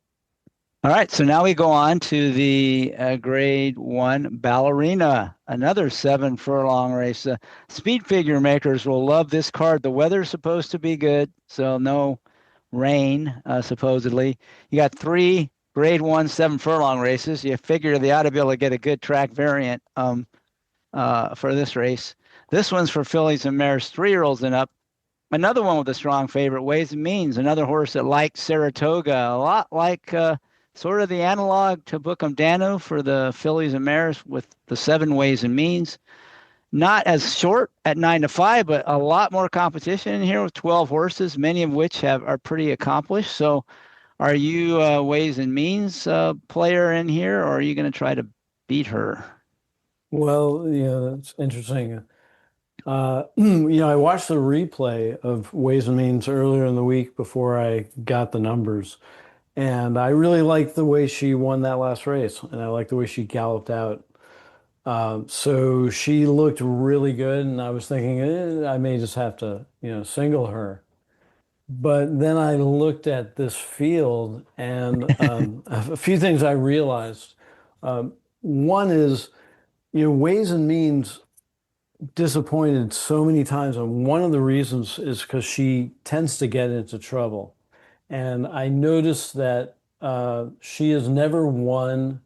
All right, so now we go on to the Grade 1 Ballerina, another 7 furlong race. Speed figure makers will love this card. The weather's supposed to be good, so no rain, supposedly. You got 3 grade 1 7 furlong races. You figure they ought to be able to get a good track variant for this race. This one's for fillies and mares, 3-year-olds and up. Another one with a strong favorite, Ways and Means, another horse that likes Saratoga, a lot like sort of the analog to Bookham Danu for the fillies and mares with the 7 Ways and Means. Not as short at 9-5, but a lot more competition in here with 12 horses, many of which are pretty accomplished. So are you a Ways and Means player in here, or are you going to try to beat her? Well, that's interesting. I watched the replay of Ways and Means earlier in the week before I got the numbers, and I really liked the way she won that last race, and I liked the way she galloped out. So she looked really good, and I was thinking, I may just have to, single her. But then I looked at this field, and a few things I realized. One is, Ways and Means disappointed so many times, and one of the reasons is because she tends to get into trouble. And I noticed that she has never won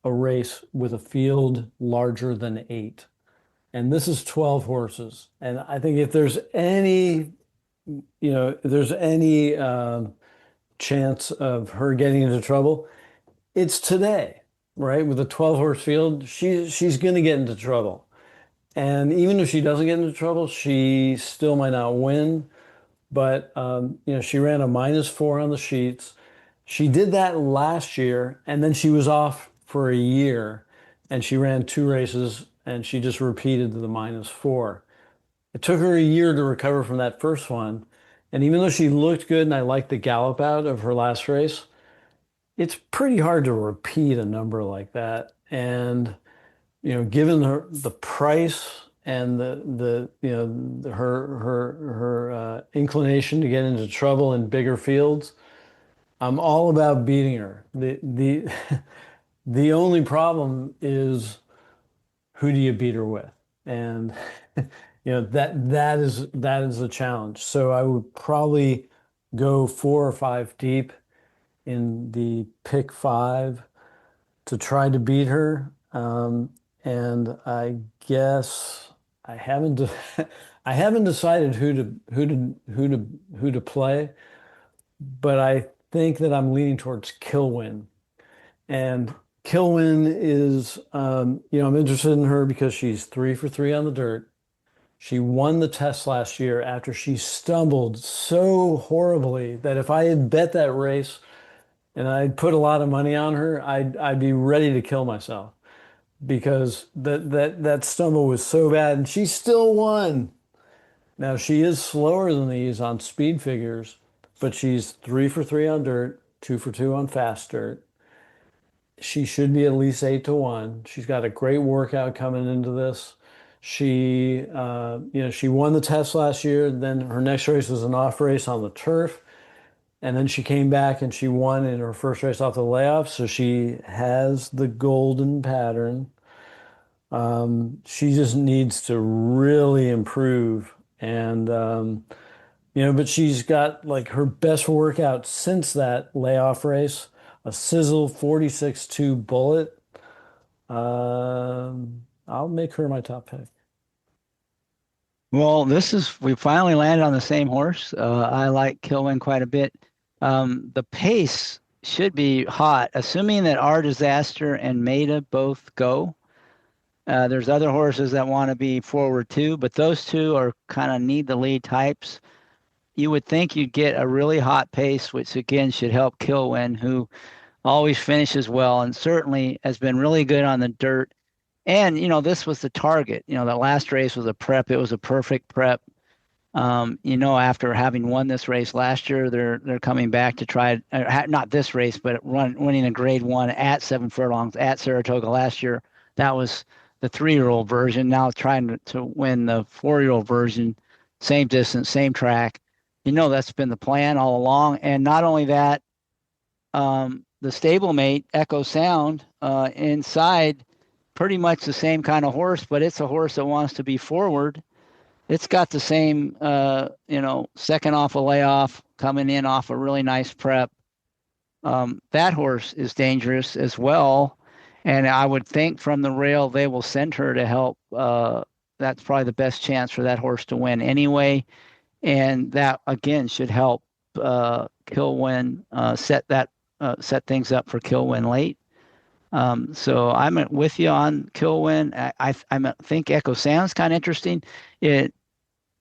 a race with a field larger than 8. And this is 12 horses. And I think if there's any, chance of her getting into trouble, it's today, right? With a 12-horse field, she's going to get into trouble. And even if she doesn't get into trouble, she still might not win. But, she ran a -4 on the sheets. She did that last year, and then she was off for a year, and she ran 2 races, and she just repeated the -4. It took her a year to recover from that first one. And even though she looked good, and I liked the gallop out of her last race, it's pretty hard to repeat a number like that. And given the price and her inclination to get into trouble in bigger fields, I'm all about beating her. The the only problem is, who do you beat her with? And that is the challenge. So I would probably go 4 or 5 deep in the pick 5 to try to beat her. And I guess I haven't I haven't decided who to play, but I think that I'm leaning towards Kilwin. And Kilwin is, I'm interested in her because she's 3 for 3 on the dirt. She won the test last year after she stumbled so horribly that if I had bet that race and I'd put a lot of money on her, I'd be ready to kill myself, because that stumble was so bad, and she still won. Now, she is slower than these on speed figures, but she's 3 for 3 on dirt, 2 for 2 on fast dirt. She should be at least 8-1. She's got a great workout coming into this. She won the test last year. Then her next race was an off race on the turf. And then she came back and she won in her first race off the layoff. So she has the golden pattern. She just needs to really improve. And, but she's got like her best workout since that layoff race, a Sizzle 46.2 Bullet. I'll make her my top pick. Well, we finally landed on the same horse. I like Kilwin quite a bit. The pace should be hot, assuming that Our Disaster and Maida both go. There's other horses that want to be forward too, but those two are kind of need the lead types. You would think you'd get a really hot pace, which again should help Kilwin, who always finishes well and certainly has been really good on the dirt. And, this was the target. That last race was a prep. It was a perfect prep. After having won this race last year, they're coming back to try, not this race, but winning a grade 1 at 7 furlongs at Saratoga last year. That was the 3-year-old version. Now trying to win the 4-year-old version, same distance, same track. That's been the plan all along. And not only that, the stablemate, Echo Sound, inside, pretty much the same kind of horse, but it's a horse that wants to be forward. It's got the same, second off a layoff, coming in off a really nice prep. That horse is dangerous as well. And I would think from the rail, they will send her to help. That's probably the best chance for that horse to win anyway. And that, again, should help Kilwin set things up for Kilwin late. So I'm with you on Kilwin. I think Echo Sound's kind of interesting. It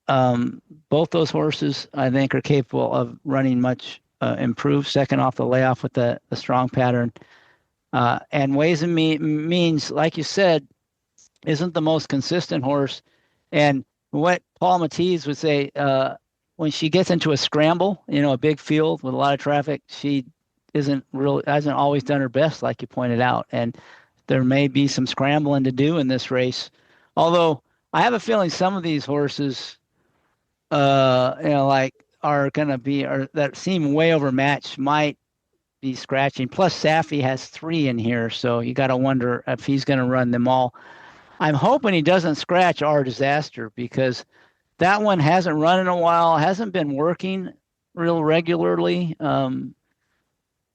Both those horses, I think, are capable of running much improved second off the layoff with the strong pattern. And Ways and Means, like you said, isn't the most consistent horse. And what Paul Matisse would say, when she gets into a scramble, a big field with a lot of traffic, she hasn't always done her best, like you pointed out. And there may be some scrambling to do in this race. Although I have a feeling some of these horses, like are going to be, or that seem way overmatched, might be scratching. Plus, Safi has 3 in here, so you got to wonder if he's going to run them all. I'm hoping he doesn't scratch Our Disaster, because that one hasn't run in a while, hasn't been working real regularly.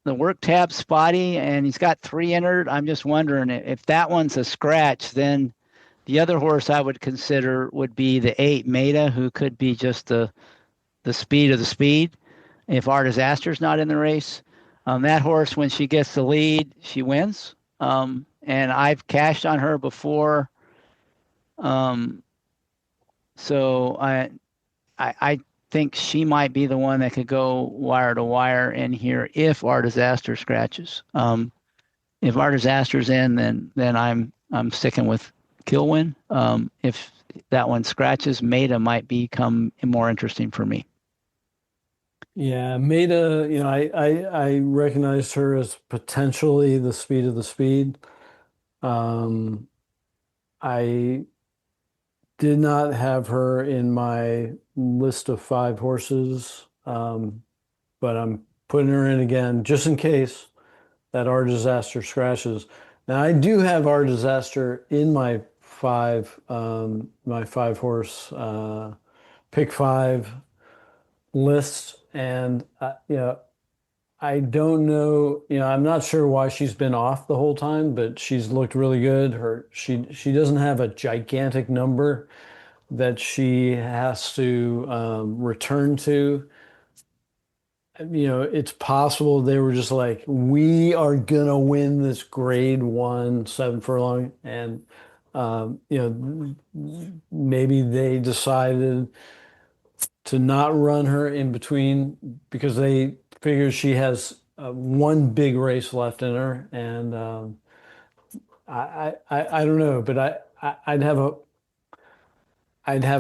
The work tab's spotty, and he's got 3 entered. I'm just wondering if that one's a scratch, then the other horse I would consider would be the 8 Maida, who could be just the speed of the speed if Our Disaster's not in the race. That horse, when she gets the lead, she wins. And I've cashed on her before. So I think she might be the one that could go wire to wire in here if Our Disaster scratches. If Our Disaster's in, then I'm sticking with Kilwin. If that one scratches, Maida might become more interesting for me. Yeah, Maida, I recognized her as potentially the speed of the speed. I did not have her in my list of 5 horses, but I'm putting her in again just in case that Our Disaster scratches. Now I do have Our Disaster in my 5 horse pick 5 list, and I don't know, I'm not sure why she's been off the whole time, but she's looked really good. She doesn't have a gigantic number that she has to return to. It's possible they were just like, we are gonna win this grade 1 7 furlong, and maybe they decided to not run her in between because they figure she has 1 big race left in her, and I don't know, but I'd have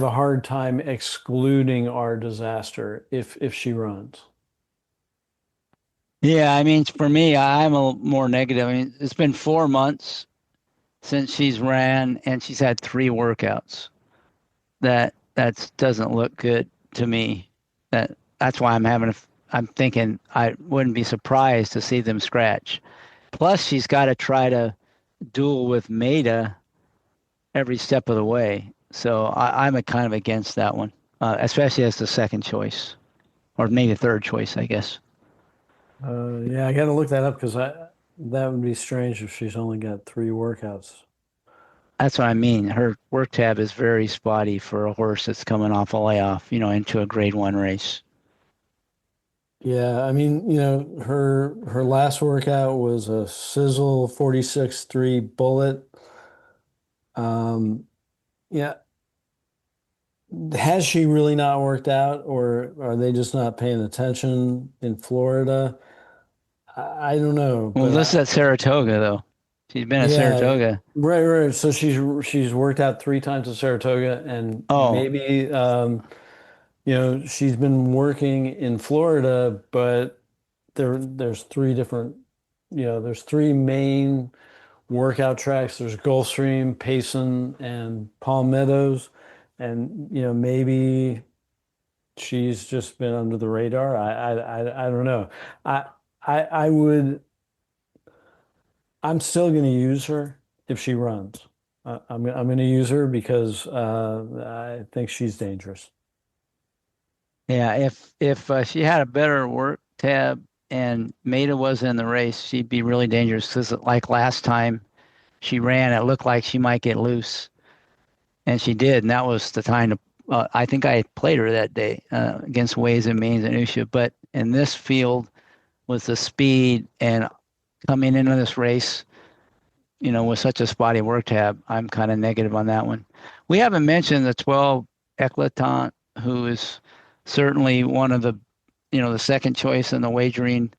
a hard time excluding Our Disaster if she runs. Yeah, I mean, for me, I'm a more negative. I mean, it's been 4 months since she's ran, and she's had 3 workouts. That doesn't look good to me. That's why I'm thinking I wouldn't be surprised to see them scratch. Plus, she's got to try to duel with Maida every step of the way. So I'm a kind of against that one, especially as the second choice, or maybe third choice, I guess. Yeah, I got to look that up because that would be strange if she's only got 3 workouts. That's what I mean. Her work tab is very spotty for a horse that's coming off a layoff, into a grade 1 race. Yeah, I mean, her last workout was a Sizzle 46.3 Bullet. Yeah, has she really not worked out, or are they just not paying attention in Florida? I don't know, Well, but this is at Saratoga, though. She's been at yeah, Saratoga. right. So she's worked out 3 times at Saratoga, and Oh, maybe she's been working in Florida, but there's 3 different, there's 3 main workout tracks. There's Gulfstream, Payson, and Palm Meadows, and maybe she's just been under the radar. I don't know. I I would I'm still going to use her if she runs. I'm going to use her because I think she's dangerous. Yeah, if she had a better work tab and Maida was in the race, she'd be really dangerous because like last time she ran, it looked like she might get loose, and she did, and that was the time to. I think I played her that day against Ways and Means and Usha, but in this field with the speed and coming into this race, with such a spotty work tab, I'm kind of negative on that one. We haven't mentioned the 12 Eclatant, who is certainly one of the second choice in the wagering.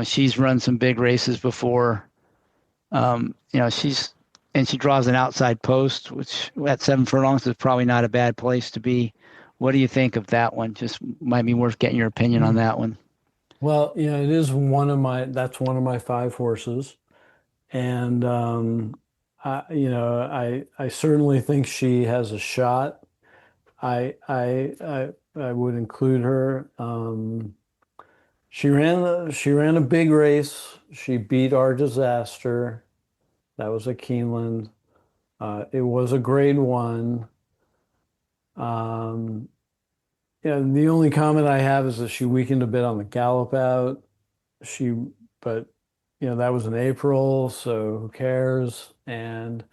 She's run some big races before. She draws an outside post, which at 7 furlongs is probably not a bad place to be. What do you think of that one? Just might be worth getting your opinion on that one. Well, it is that's one of my 5 horses. And I certainly think she has a shot. I would include her. She ran a big race. She beat Our Disaster. That was at Keeneland. It was a grade 1. The only comment I have is that she weakened a bit on the gallop out. But that was in April, so who cares? And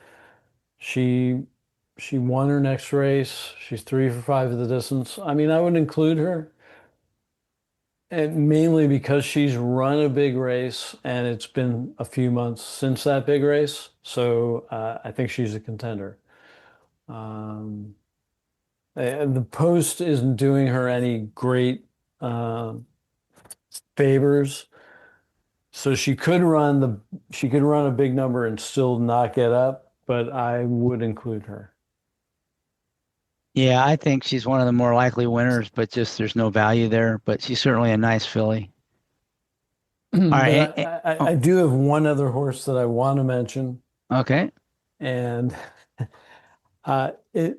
she won her next race. She's 3 for 5 of the distance. I mean, I would include her, and mainly because she's run a big race, and it's been a few months since that big race. So I think she's a contender. The post isn't doing her any great favors. So she could run a big number and still not get up, but I would include her. Yeah, I think she's one of the more likely winners, but just there's no value there. But she's certainly a nice filly. All right. But I do have one other horse that I want to mention, Okay. and it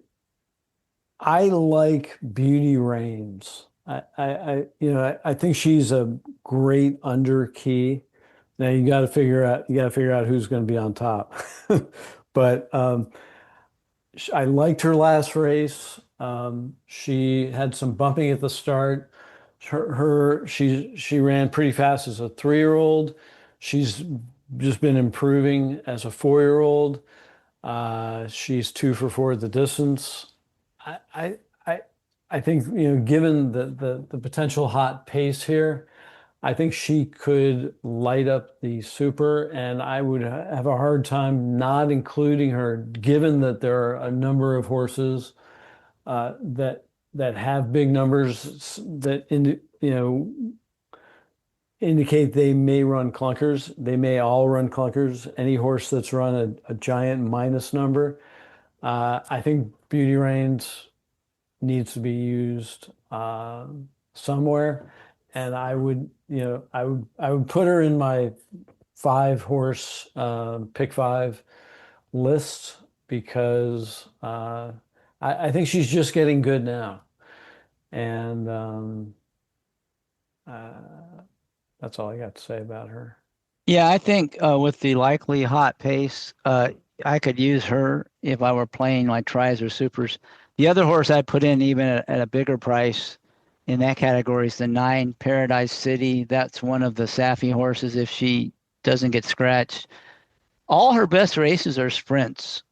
I like Beauty Reigns. I think she's a great under key. Now you got to figure out who's going to be on top. But I liked her last race. She had some bumping at the start. She ran pretty fast as a 3-year-old. She's just been improving as a 4-year-old. She's 2 for 4 at the distance. I I I think, given the potential hot pace here, I think she could light up the super, and I would have a hard time not including her, given that there are a number of horses that have big numbers that indicate they may run clunkers. They may all run clunkers. Any horse that's run a giant minus number, I think Beauty Reigns needs to be used somewhere, and I would put her in my 5-horse pick 5 list because I think she's just getting good now, and that's all I got to say about her. Yeah, I think with the likely hot pace, I could use her if I were playing like tries or supers. The other horse I'd put in even at a bigger price in that category is the 9 Paradise City. That's one of the Safi horses if she doesn't get scratched. All her best races are sprints.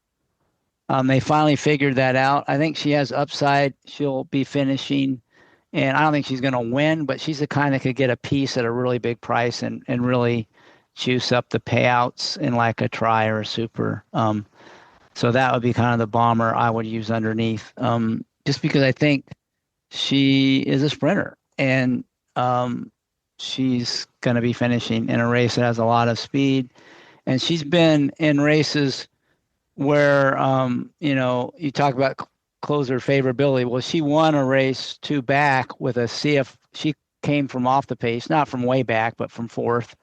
They finally figured that out. I think she has upside. She'll be finishing, and I don't think she's going to win, but she's the kind that could get a piece at a really big price and really juice up the payouts in like a try or a super. So that would be kind of the bomber I would use underneath, just because I think she is a sprinter, and she's going to be finishing in a race that has a lot of speed. And she's been in races where, you talk about closer favorability. Well, she won a race 2 back with a CF. She came from off the pace, not from way back, but from 4th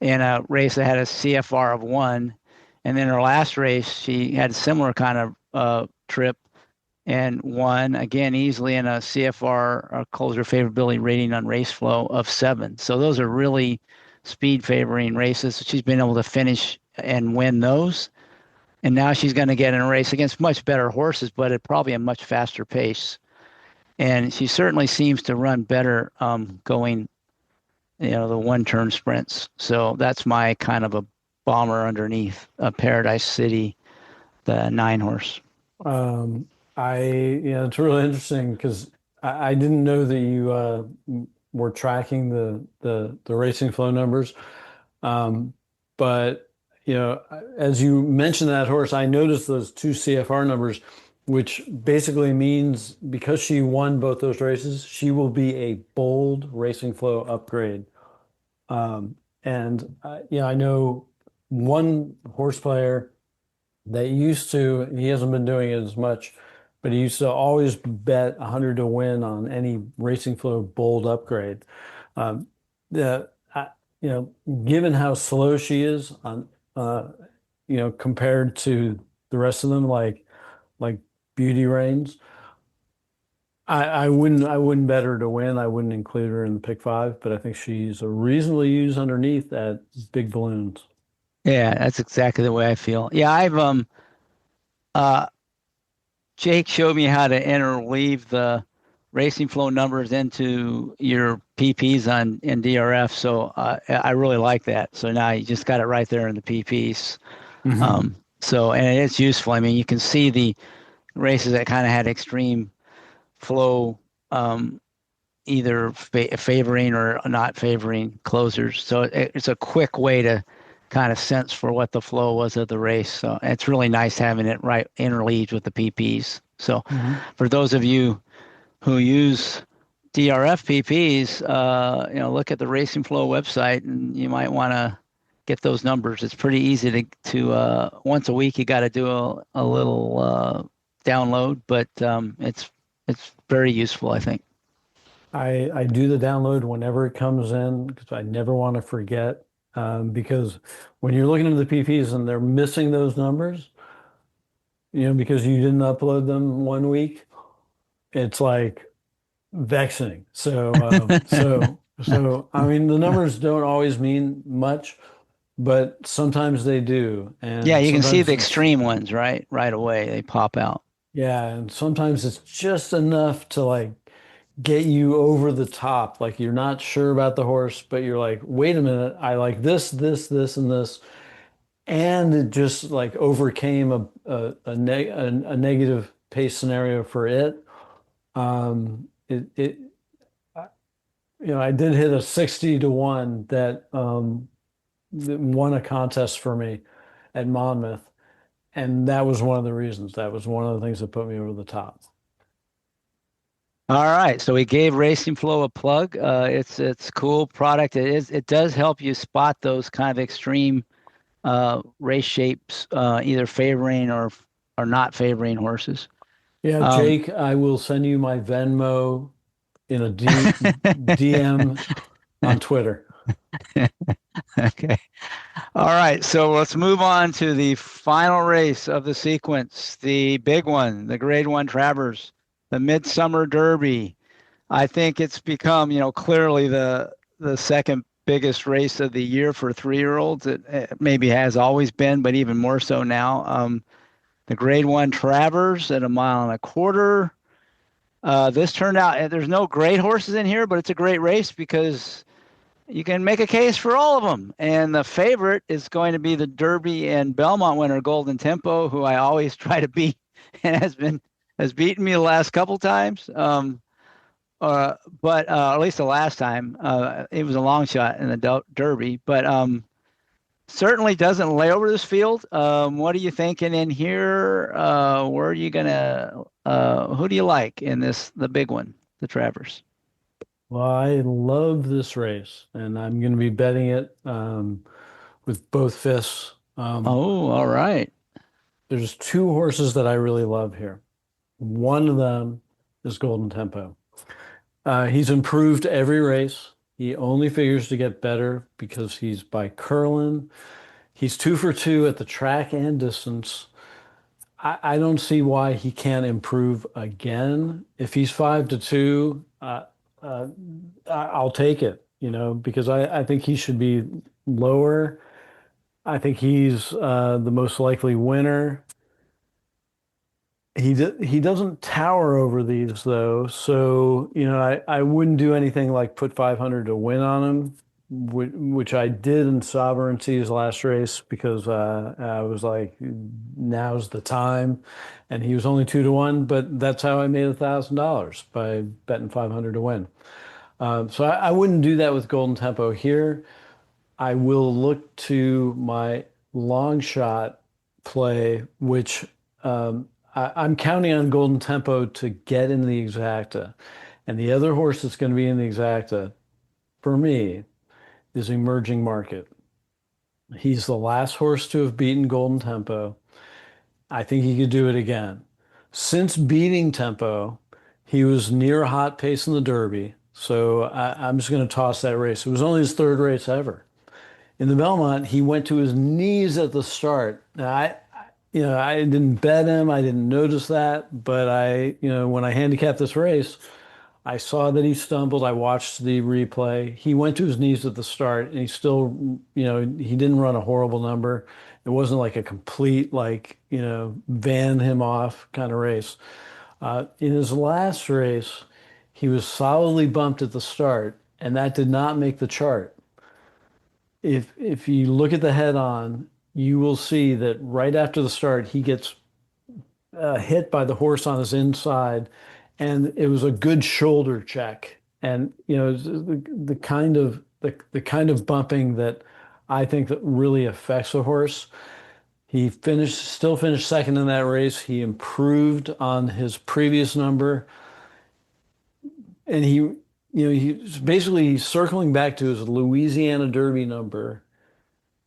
in a race that had a CFR of 1. And then her last race, she had a similar kind of trip and won again easily in a CFR, or closer favorability rating on race flow of 7. So those are really speed favoring races. She's been able to finish and win those. And now she's going to get in a race against much better horses, but at probably a much faster pace. And she certainly seems to run better going, the one-turn sprints. So that's my kind of a bomber underneath Paradise City, the 9 horse. Um, it's really interesting because I didn't know that you were tracking the racing flow numbers. Um, but as you mentioned that horse, I noticed those two CFR numbers, which basically means because she won both those races, she will be a bold racing flow upgrade. And I know one horse player that used to, he hasn't been doing it as much, but he used to always bet 100 to win on any Racing Flow bold upgrade. Um, the you know, given how slow she is on, compared to the rest of them, like Beauty Reigns, I wouldn't bet her to win. I wouldn't include her in the pick five, but I think she's a reasonably used underneath at big balloons. Yeah, that's exactly the way I feel. Yeah, I've uh Jake showed me how to interleave the racing flow numbers into your PPs on in DRF. So I really like that. So now you just got it right there in the PPs. Hmm. So and it's useful. I mean, you can see the races that kind of had extreme flow, either favoring or not favoring closers. So it's a quick way to kind of sense for what the flow was of the race. So it's really nice having it right interleaved with the PPs. So Hmm. for those of you who use DRF PPs, look at the Racing Flow website, and you might want to get those numbers. It's pretty easy to once a week you got to do a little download, but it's very useful, I think. I do the download whenever it comes in because I never want to forget. Because when you're looking at the PPs and they're missing those numbers, because you didn't upload them one week, it's like vexing. So I mean, the numbers don't always mean much, but sometimes they do, Yeah, and you can see sometimes the it's extreme ones, right away. They pop out. yeah, and sometimes it's just enough to like get you over the top. Like you're not sure about the horse, but you're like, wait a minute, I like this, this, this, and this. And it just like overcame a negative pace scenario for it. It I did hit a 60 to 1 that won a contest for me at Monmouth. And that was one of the reasons. That was one of the things that put me over the top. All right, so we gave Racing Flow a plug. It's cool product. It does help you spot those kind of extreme race shapes, either favoring or not favoring horses. Yeah, Um, Jake, I will send you my Venmo in a DM on Twitter. okay. All right, so let's move on to the final race of the sequence, the big one, the Grade One Travers, the Midsummer Derby. I think it's become, clearly the second biggest race of the year for 3-year-olds. It maybe has always been, but even more so now. The Grade One Travers at 1.25 miles. This turned out, there's no great horses in here, but it's a great race because you can make a case for all of them. And the favorite is going to be the Derby and Belmont winner, Golden Tempo, who I always try to beat and has beaten me the last couple times. But at least the last time, it was a long shot in the Derby, but certainly doesn't lay over this field. What are you thinking in here? Where are you gonna? Who do you like in the big one, the Travers? Well, I love this race, and I'm going to be betting it with both fists. Oh, all right. There's two horses that I really love here. One of them is Golden Tempo. He's improved every race. He only figures to get better because he's by Curlin. He's 2 for 2 at the track and distance. I don't see why he can't improve again. If he's 5 to 2, uh, I'll take it, because I think he should be lower. I think he's the most likely winner. He doesn't tower over these though, so I wouldn't do anything like put 500 to win on him, which I did in Sovereignty's last race because I was like, now's the time, and he was only 2 to 1, but that's how I made $1,000 by betting 500 to win. So I wouldn't do that with Golden Tempo here. I will look to my long shot play, which I'm counting on Golden Tempo to get in the exacta. And the other horse that's going to be in the exacta for me is Emerging Market. He's the last horse to have beaten Golden Tempo. I think he could do it again. Since beating Tempo, he was near a hot pace in the Derby. So I'm just going to toss that race. It was only his third race ever. In the Belmont, he went to his knees at the start. Now, I didn't bet him. I didn't notice that, but when I handicapped this race, I saw that he stumbled. I watched the replay. He went to his knees at the start, and he still, he didn't run a horrible number. It wasn't like a complete, van him off kind of race. In his last race, he was solidly bumped at the start, and that did not make the chart. If you look at the head on, you will see that right after the start, he gets hit by the horse on his inside, and it was a good shoulder check. And the kind of bumping that I think that really affects a horse. He still finished second in that race. He improved on his previous number, and he's basically circling back to his Louisiana Derby number.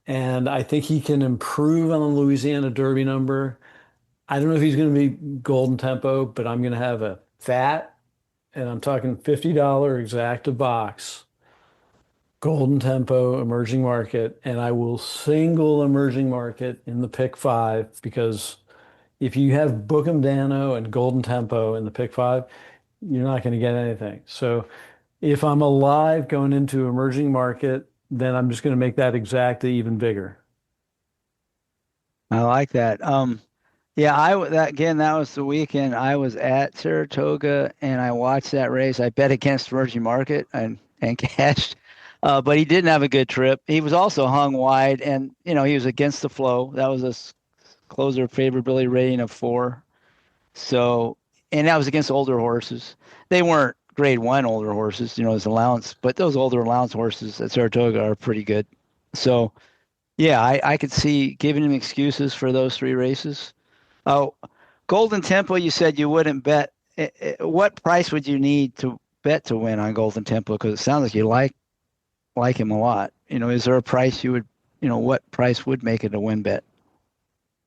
And I think he can improve on the Louisiana Derby number. I don't know if he's going to be Golden Tempo, but I'm going to have a fat, and I'm talking $50 exacta box, Golden Tempo, Emerging Market, and I will single Emerging Market in the pick five, because if you have Bookham Dano and Golden Tempo in the pick five, you're not going to get anything. So if I'm alive going into Emerging Market, then I'm just going to make that exacta even bigger. I like that. Yeah, that was the weekend I was at Saratoga and I watched that race. I bet against Virgin Market and cashed. But he didn't have a good trip. He was also hung wide, and he was against the flow. That was a closer favorability rating of 4. So, and that was against older horses. They weren't grade 1 older horses, his allowance, but those older allowance horses at Saratoga are pretty good. So, yeah, I could see giving him excuses for those 3 races. Oh, Golden Tempo, you said you wouldn't bet. What price would you need to bet to win on Golden Tempo? Because it sounds like you like him a lot. Is there a price you would, what price would make it a win bet?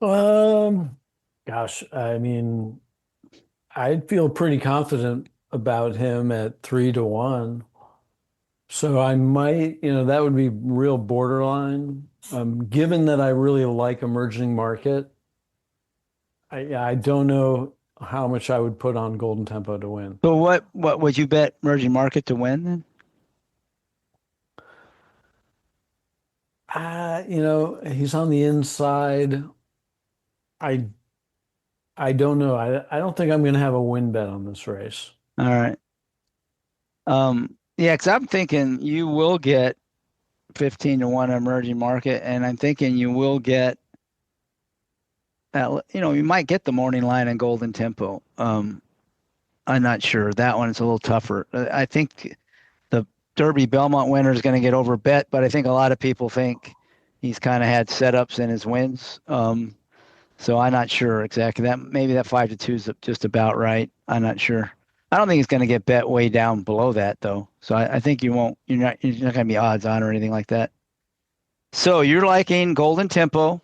Gosh, I mean, I'd feel pretty confident about him at 3 to 1. So I might, that would be real borderline. Given that I really like Emerging Market, I don't know how much I would put on Golden Tempo to win. So what would you bet Emerging Market to win then? He's on the inside. I don't know. I don't think I'm going to have a win bet on this race. All right. Yeah, because I'm thinking you will get 15 to 1 Emerging Market, and I'm thinking you will get you might get the morning line in Golden Tempo. I'm not sure. That one is a little tougher. I think the Derby Belmont winner is going to get over bet, but I think a lot of people think he's kind of had setups in his wins. So I'm not sure exactly. Maybe that 5 to 2 is just about right. I'm not sure. I don't think he's going to get bet way down below that though. So I think you won't. You're not going to be odds on or anything like that. So you're liking Golden Tempo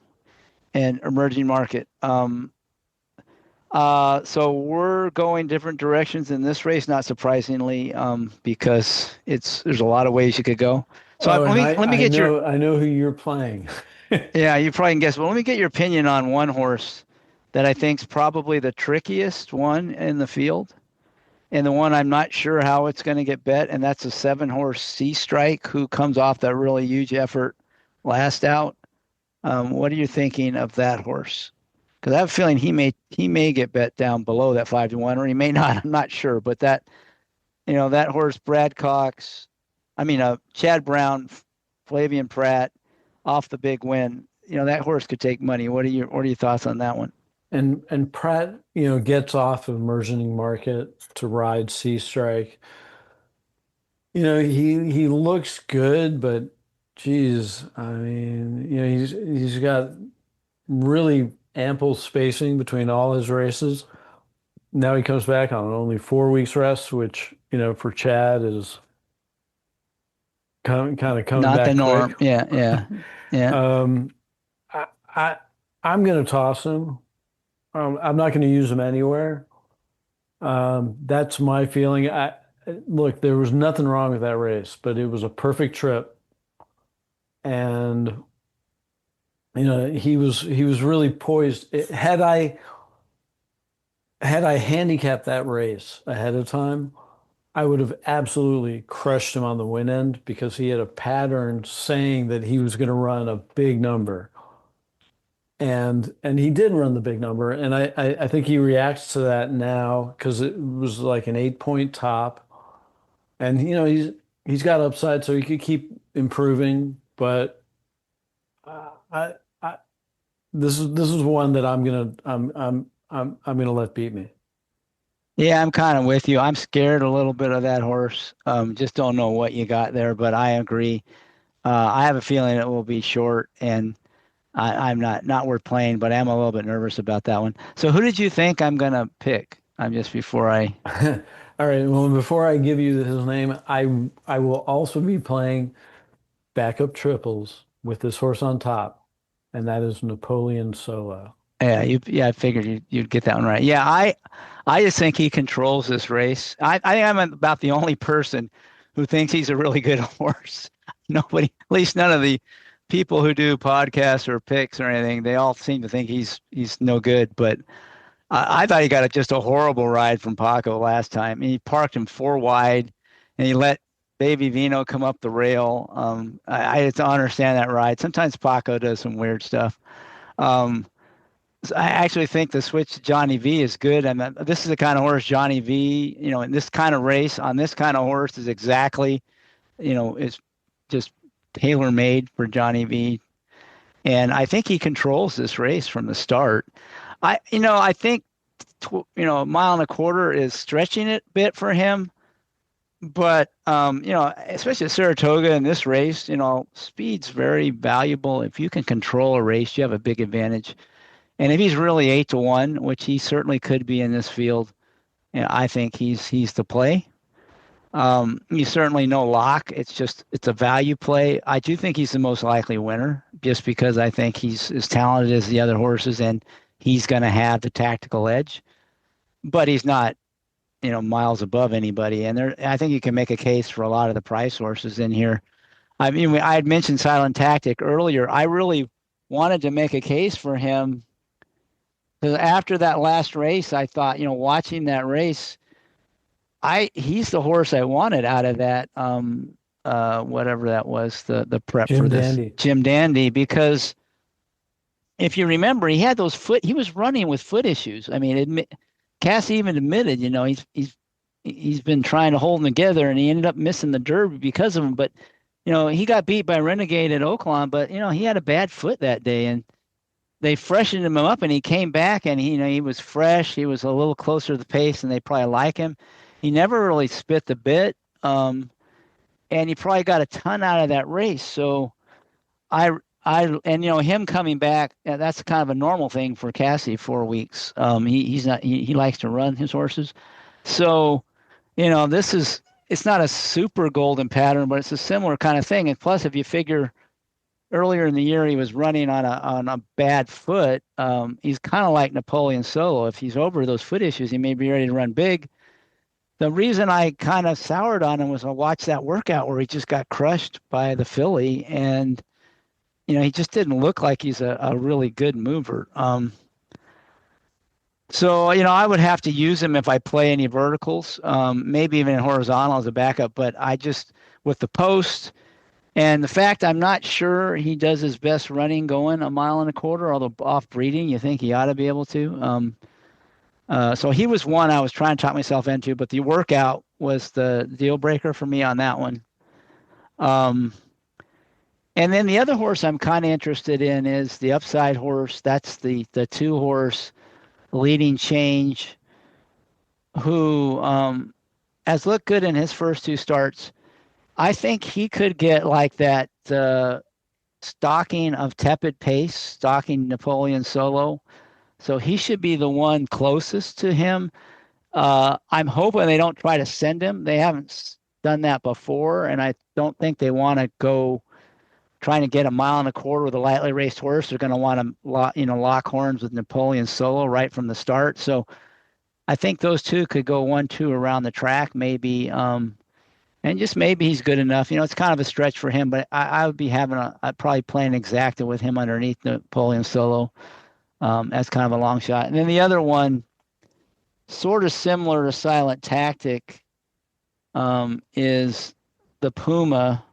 and Emerging Market. So we're going different directions in this race, not surprisingly, because there's a lot of ways you could go. So let me get your. I know who you're playing. Yeah, you probably can guess. Well, let me get your opinion on one horse that I think is probably the trickiest one in the field, and the one I'm not sure how it's going to get bet, and that's a 7-horse Sea Strike, who comes off that really huge effort last out. What are you thinking of that horse? Because I have a feeling he may get bet down below that 5-1, or he may not. I'm not sure, but that horse, Brad Cox, Chad Brown, Flavian Pratt, off the big win. That horse could take money. What are your thoughts on that one? And Pratt, gets off of emerging market to ride Sea Strike. He looks good, but geez, he's got really ample spacing between all his races. Now he comes back on only 4 weeks rest, which, for Chad is kind of coming Not the back norm. quick. Yeah. Um, I, I I'm going to toss him. I'm not going to use him anywhere. That's my feeling. Look, there was nothing wrong with that race, but it was a perfect trip, and he was really poised. Had I handicapped that race ahead of time, I would have absolutely crushed him on the win end because he had a pattern saying that he was going to run a big number. And he did run the big number. And I think he reacts to that now because it was like an 8 point top. And he's got upside, so he could keep improving. But I this is one that I'm gonna let beat me. Yeah, I'm kind of with you. I'm scared a little bit of that horse. Just don't know what you got there, but I agree. I have a feeling it will be short, and I'm not worth playing, but I'm a little bit nervous about that one. So who did you think I'm gonna pick? I'm just before I. All right. Well, before I give you his name, I will also be playing backup triples with this horse on top, and that is Napoleon Solo. I figured you'd get that one right. Yeah, I just think he controls this race. I think I'm about the only person who thinks he's a really good horse. Nobody, at least none of the people who do podcasts or picks or anything, they all seem to think he's no good. But I thought he got just a horrible ride from Paco last time. He parked him 4 wide, and he let Baby Vino come up the rail. I don't understand that ride. Sometimes Paco does some weird stuff. So I actually think the switch to Johnny V is good. And this is the kind of horse Johnny V, in this kind of race on this kind of horse is exactly, it's just tailor made for Johnny V. And I think he controls this race from the start. I think, a mile and a quarter is stretching it a bit for him. But, especially at Saratoga in this race, speed's very valuable. If you can control a race, you have a big advantage. And if he's really 8-1, which he certainly could be in this field, I think he's the play. He's certainly no lock. It's a value play. I do think he's the most likely winner, just because I think he's as talented as the other horses, and he's going to have the tactical edge. But he's not, miles above anybody. And I think you can make a case for a lot of the price horses in here. I mean, I had mentioned Silent Tactic earlier. I really wanted to make a case for him. Because after that last race, I thought, watching that race, he's the horse I wanted out of that, whatever that was, the prep Jim for this Dandy. Jim Dandy. Because if you remember, he had he was running with foot issues. I mean, Cassie even admitted, he's been trying to hold them together, and he ended up missing the Derby because of them. But he got beat by Renegade at Oaklawn, but he had a bad foot that day, and they freshened him up, and he came back, and he was fresh. He was a little closer to the pace, and they probably like him. He never really spit the bit, and he probably got a ton out of that race. So him coming back, that's kind of a normal thing for Cassie. 4 weeks. He likes to run his horses. So, it's not a super golden pattern, but it's a similar kind of thing. And plus, if you figure earlier in the year he was running on a bad foot, he's kind of like Napoleon Solo. If he's over those foot issues, he may be ready to run big. The reason I kind of soured on him was I watched that workout where he just got crushed by the filly, and he just didn't look like he's a really good mover. So I would have to use him if I play any verticals, maybe even in horizontal as a backup. But I just, with the post And the fact I'm not sure he does his best running going a mile and a quarter, although off breeding, you think he ought to be able to. So he was one I was trying to talk myself into, but the workout was the deal breaker for me on that one. And then the other horse I'm kind of interested in is the upside horse. That's the 2-horse leading change, who has looked good in his first 2 starts. I think he could get like that stalking of Tepid Pace, stalking Napoleon Solo. So he should be the one closest to him. I'm hoping they don't try to send him. They haven't done that before, and I don't think they want to go trying to get a mile and a quarter with a lightly raced horse. They're going to want to lock horns with Napoleon Solo right from the start. So I think those two could go 1-2 around the track, maybe. And just maybe he's good enough. It's kind of a stretch for him, but I would be I'd probably play an exacta with him underneath Napoleon Solo. That's kind of a long shot. And then the other one, sort of similar to Silent Tactic, is the Puma,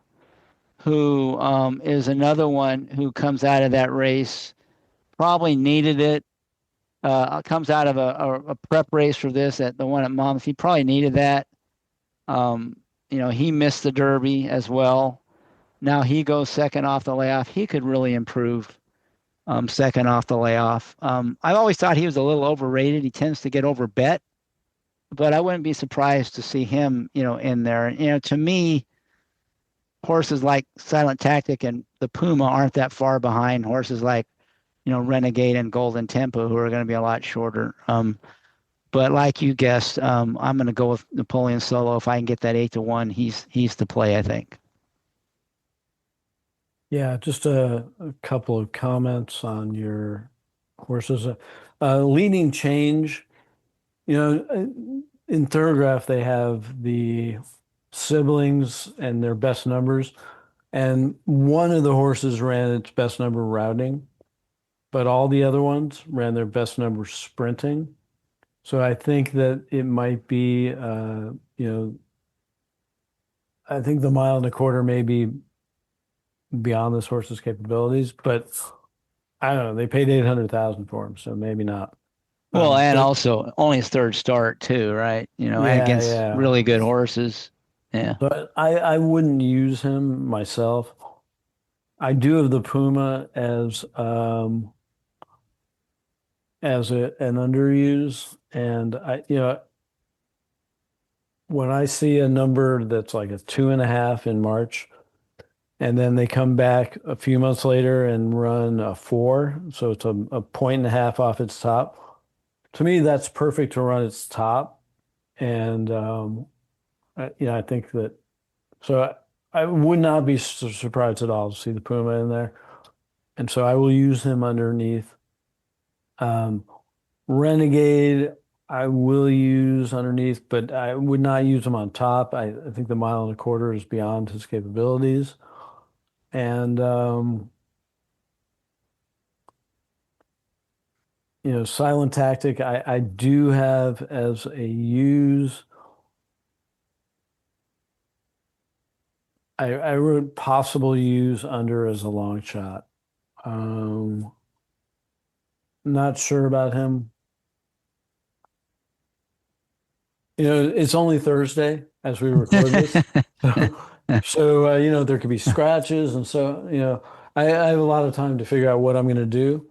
who is another one who comes out of that race, probably needed it. Comes out of a prep race for this at the one at Monmouth. He probably needed that. He missed the Derby as well. Now he goes second off the layoff. He could really improve second off the layoff. I've always thought he was a little overrated. He tends to get overbet, but I wouldn't be surprised to see him, in there. And, to me, horses like Silent Tactic and the Puma aren't that far behind horses like, Renegade and Golden Tempo, who are going to be a lot shorter. But like you guessed, I'm going to go with Napoleon Solo. If I can get that 8-1, he's the play, I think. Yeah, just a couple of comments on your horses. Leading change, in Thoroughgraph, they have the siblings and their best numbers. And one of the horses ran its best number routing, but all the other ones ran their best number sprinting. So I think that it might be, I think the mile and a quarter may be beyond this horse's capabilities, but I don't know. They paid 800,000 for him, so maybe not. Well, and also only his third start too, right? Against really good horses. Yeah. But I wouldn't use him myself. I do have the Puma as an underuse, and when I see a number that's like a 2.5 in March, and then they come back a few months later and run a 4, so it's a 1.5 off its top. To me, that's perfect to run its top, and I think that. So I would not be surprised at all to see the Puma in there, and so I will use him underneath. Renegade, I will use underneath, but I would not use him on top. I think the mile and a quarter is beyond his capabilities. And, Silent Tactic, I do have as a use. I wrote possible use under as a long shot. Not sure about him. It's only Thursday as we record this. So, there could be scratches. And so, I have a lot of time to figure out what I'm going to do.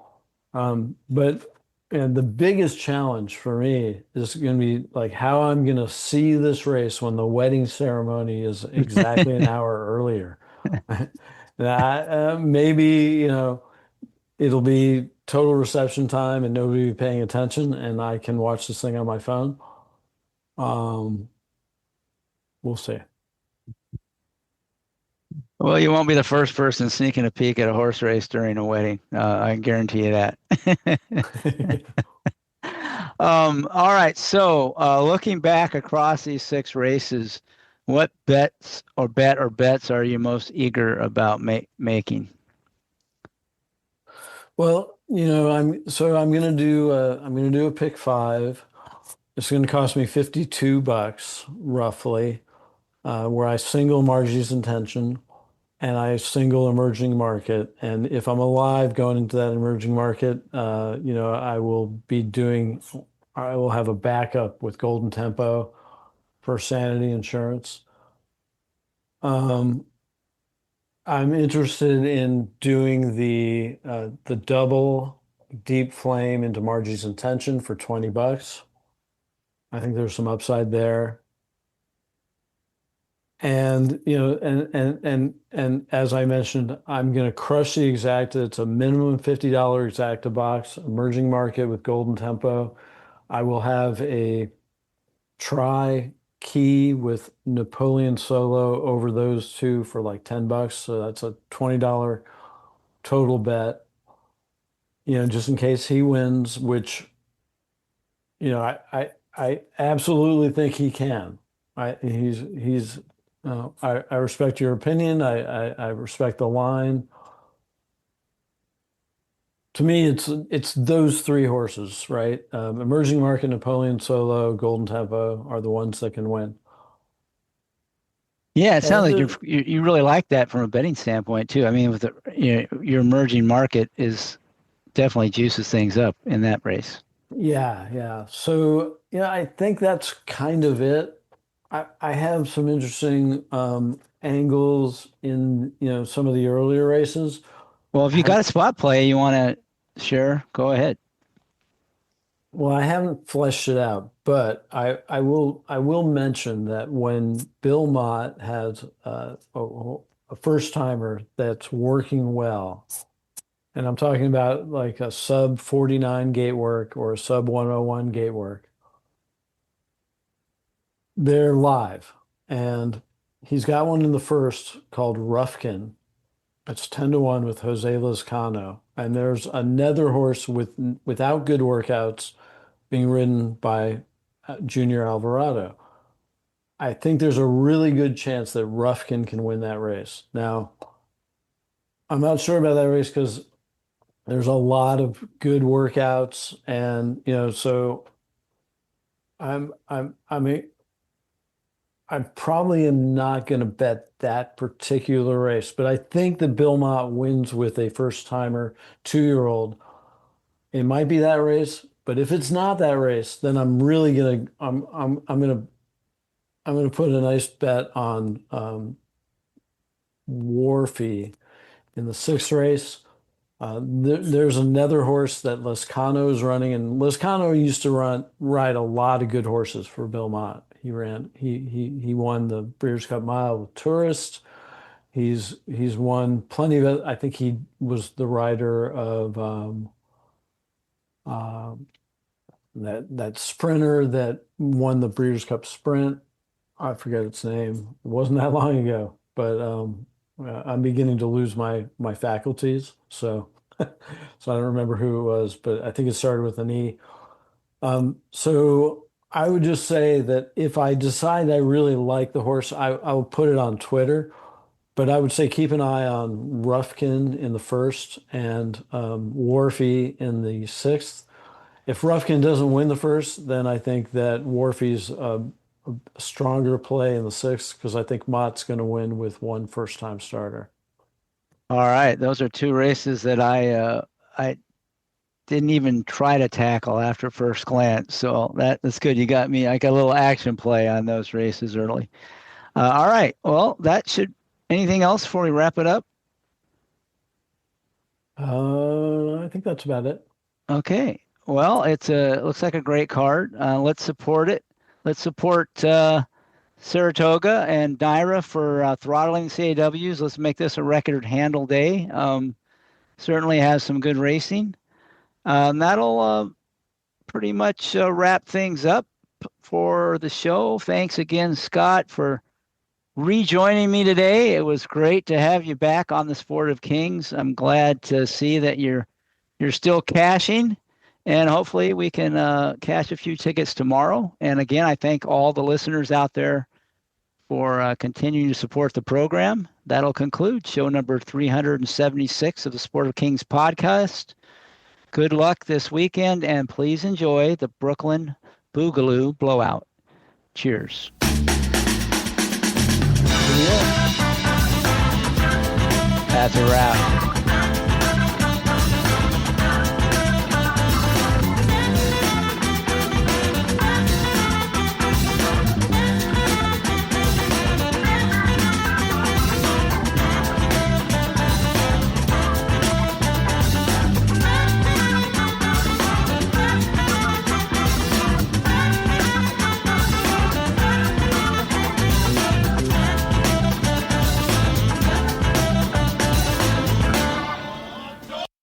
But the biggest challenge for me is going to be like how I'm going to see this race when the wedding ceremony is exactly an hour earlier. Maybe, it'll be total reception time and nobody will be paying attention and I can watch this thing on my phone. We'll see. Well, you won't be the first person sneaking a peek at a horse race during a wedding. I can guarantee you that. All right. So looking back across these 6 races, what bets are you most eager about making? Well, I'm going to do a pick 5. It's going to cost me $52 roughly, where I single Margie's Intention. and I single emerging market. And if I'm alive going into that emerging market, I will have a backup with Golden Tempo for Sanity Insurance. I'm interested in doing the double deep flame into Margie's Intention for $20. I think there's some upside there. And and as I mentioned, I'm going to crush the exacta. It's a minimum $50 exacta box, emerging market with Golden Tempo. I will have a try key with Napoleon Solo over those two for like $10. So that's a $20 total bet, just in case he wins, which, I absolutely think he can. I respect your opinion. I respect the line. To me, it's those three horses, right? Emerging Market, Napoleon Solo, Golden Tempo are the ones that can win. Yeah, it sounds like you really like that from a betting standpoint too. I mean, with your emerging market is definitely juices things up in that race. Yeah. So I think that's kind of it. I have some interesting angles in some of the earlier races. Well, if you got a spot play you want to share, go ahead. Well, I haven't fleshed it out, but I will mention that when Bill Mott has a first timer that's working well, and I'm talking about like a sub 49 gate work or a sub 101 gate work, they're live. And he's got one in the first called Rufkin. It's 10-1 with Jose Lezcano. And there's another horse without good workouts being ridden by Junior Alvarado. I think there's a really good chance that Rufkin can win that race. Now, I'm not sure about that race because there's a lot of good workouts, and so I probably am not going to bet that particular race, but I think that Bill Mott wins with a first timer 2-year-old. It might be that race, but if it's not that race, then I'm really gonna put a nice bet on Wharfie in the 6th race. There's another horse that Lezcano is running, and Lezcano used to ride a lot of good horses for Bill Mott. He won the Breeders' Cup Mile with Tourist. He's won plenty of it. I think he was the rider of that sprinter that won the Breeders' Cup Sprint. I forget its name. It wasn't that long ago, but I'm beginning to lose my faculties, so I don't remember who it was, but I think it started with an E. So I would just say that if I decide I really like the horse, I'll put it on Twitter, but I would say keep an eye on Rufkin in the 1st and Wharfie in the 6th. If Rufkin doesn't win the 1st, then I think that Wharfie's a stronger play in the 6th because I think Mott's going to win with one first-time starter. All right, those are two races that I didn't even try to tackle after first glance, so that's good. You got me. I got a little action play on those races early. All right, well, that should. Anything else before we wrap it up? I think that's about it. Okay. Well, it looks like a great card. Let's support it. Let's support Saratoga and Dyra for throttling CAWs. Let's make this a record handle day. Certainly has some good racing. That'll pretty much wrap things up for the show. Thanks again, Scott, for rejoining me today. It was great to have you back on the Sport of Kings. I'm glad to see that you're still cashing, and hopefully we can cash a few tickets tomorrow. And again, I thank all the listeners out there for continuing to support the program. That'll conclude show number 376 of the Sport of Kings podcast. Good luck this weekend, and please enjoy the Brooklyn Boogaloo Blowout. Cheers. Yeah. That's a wrap.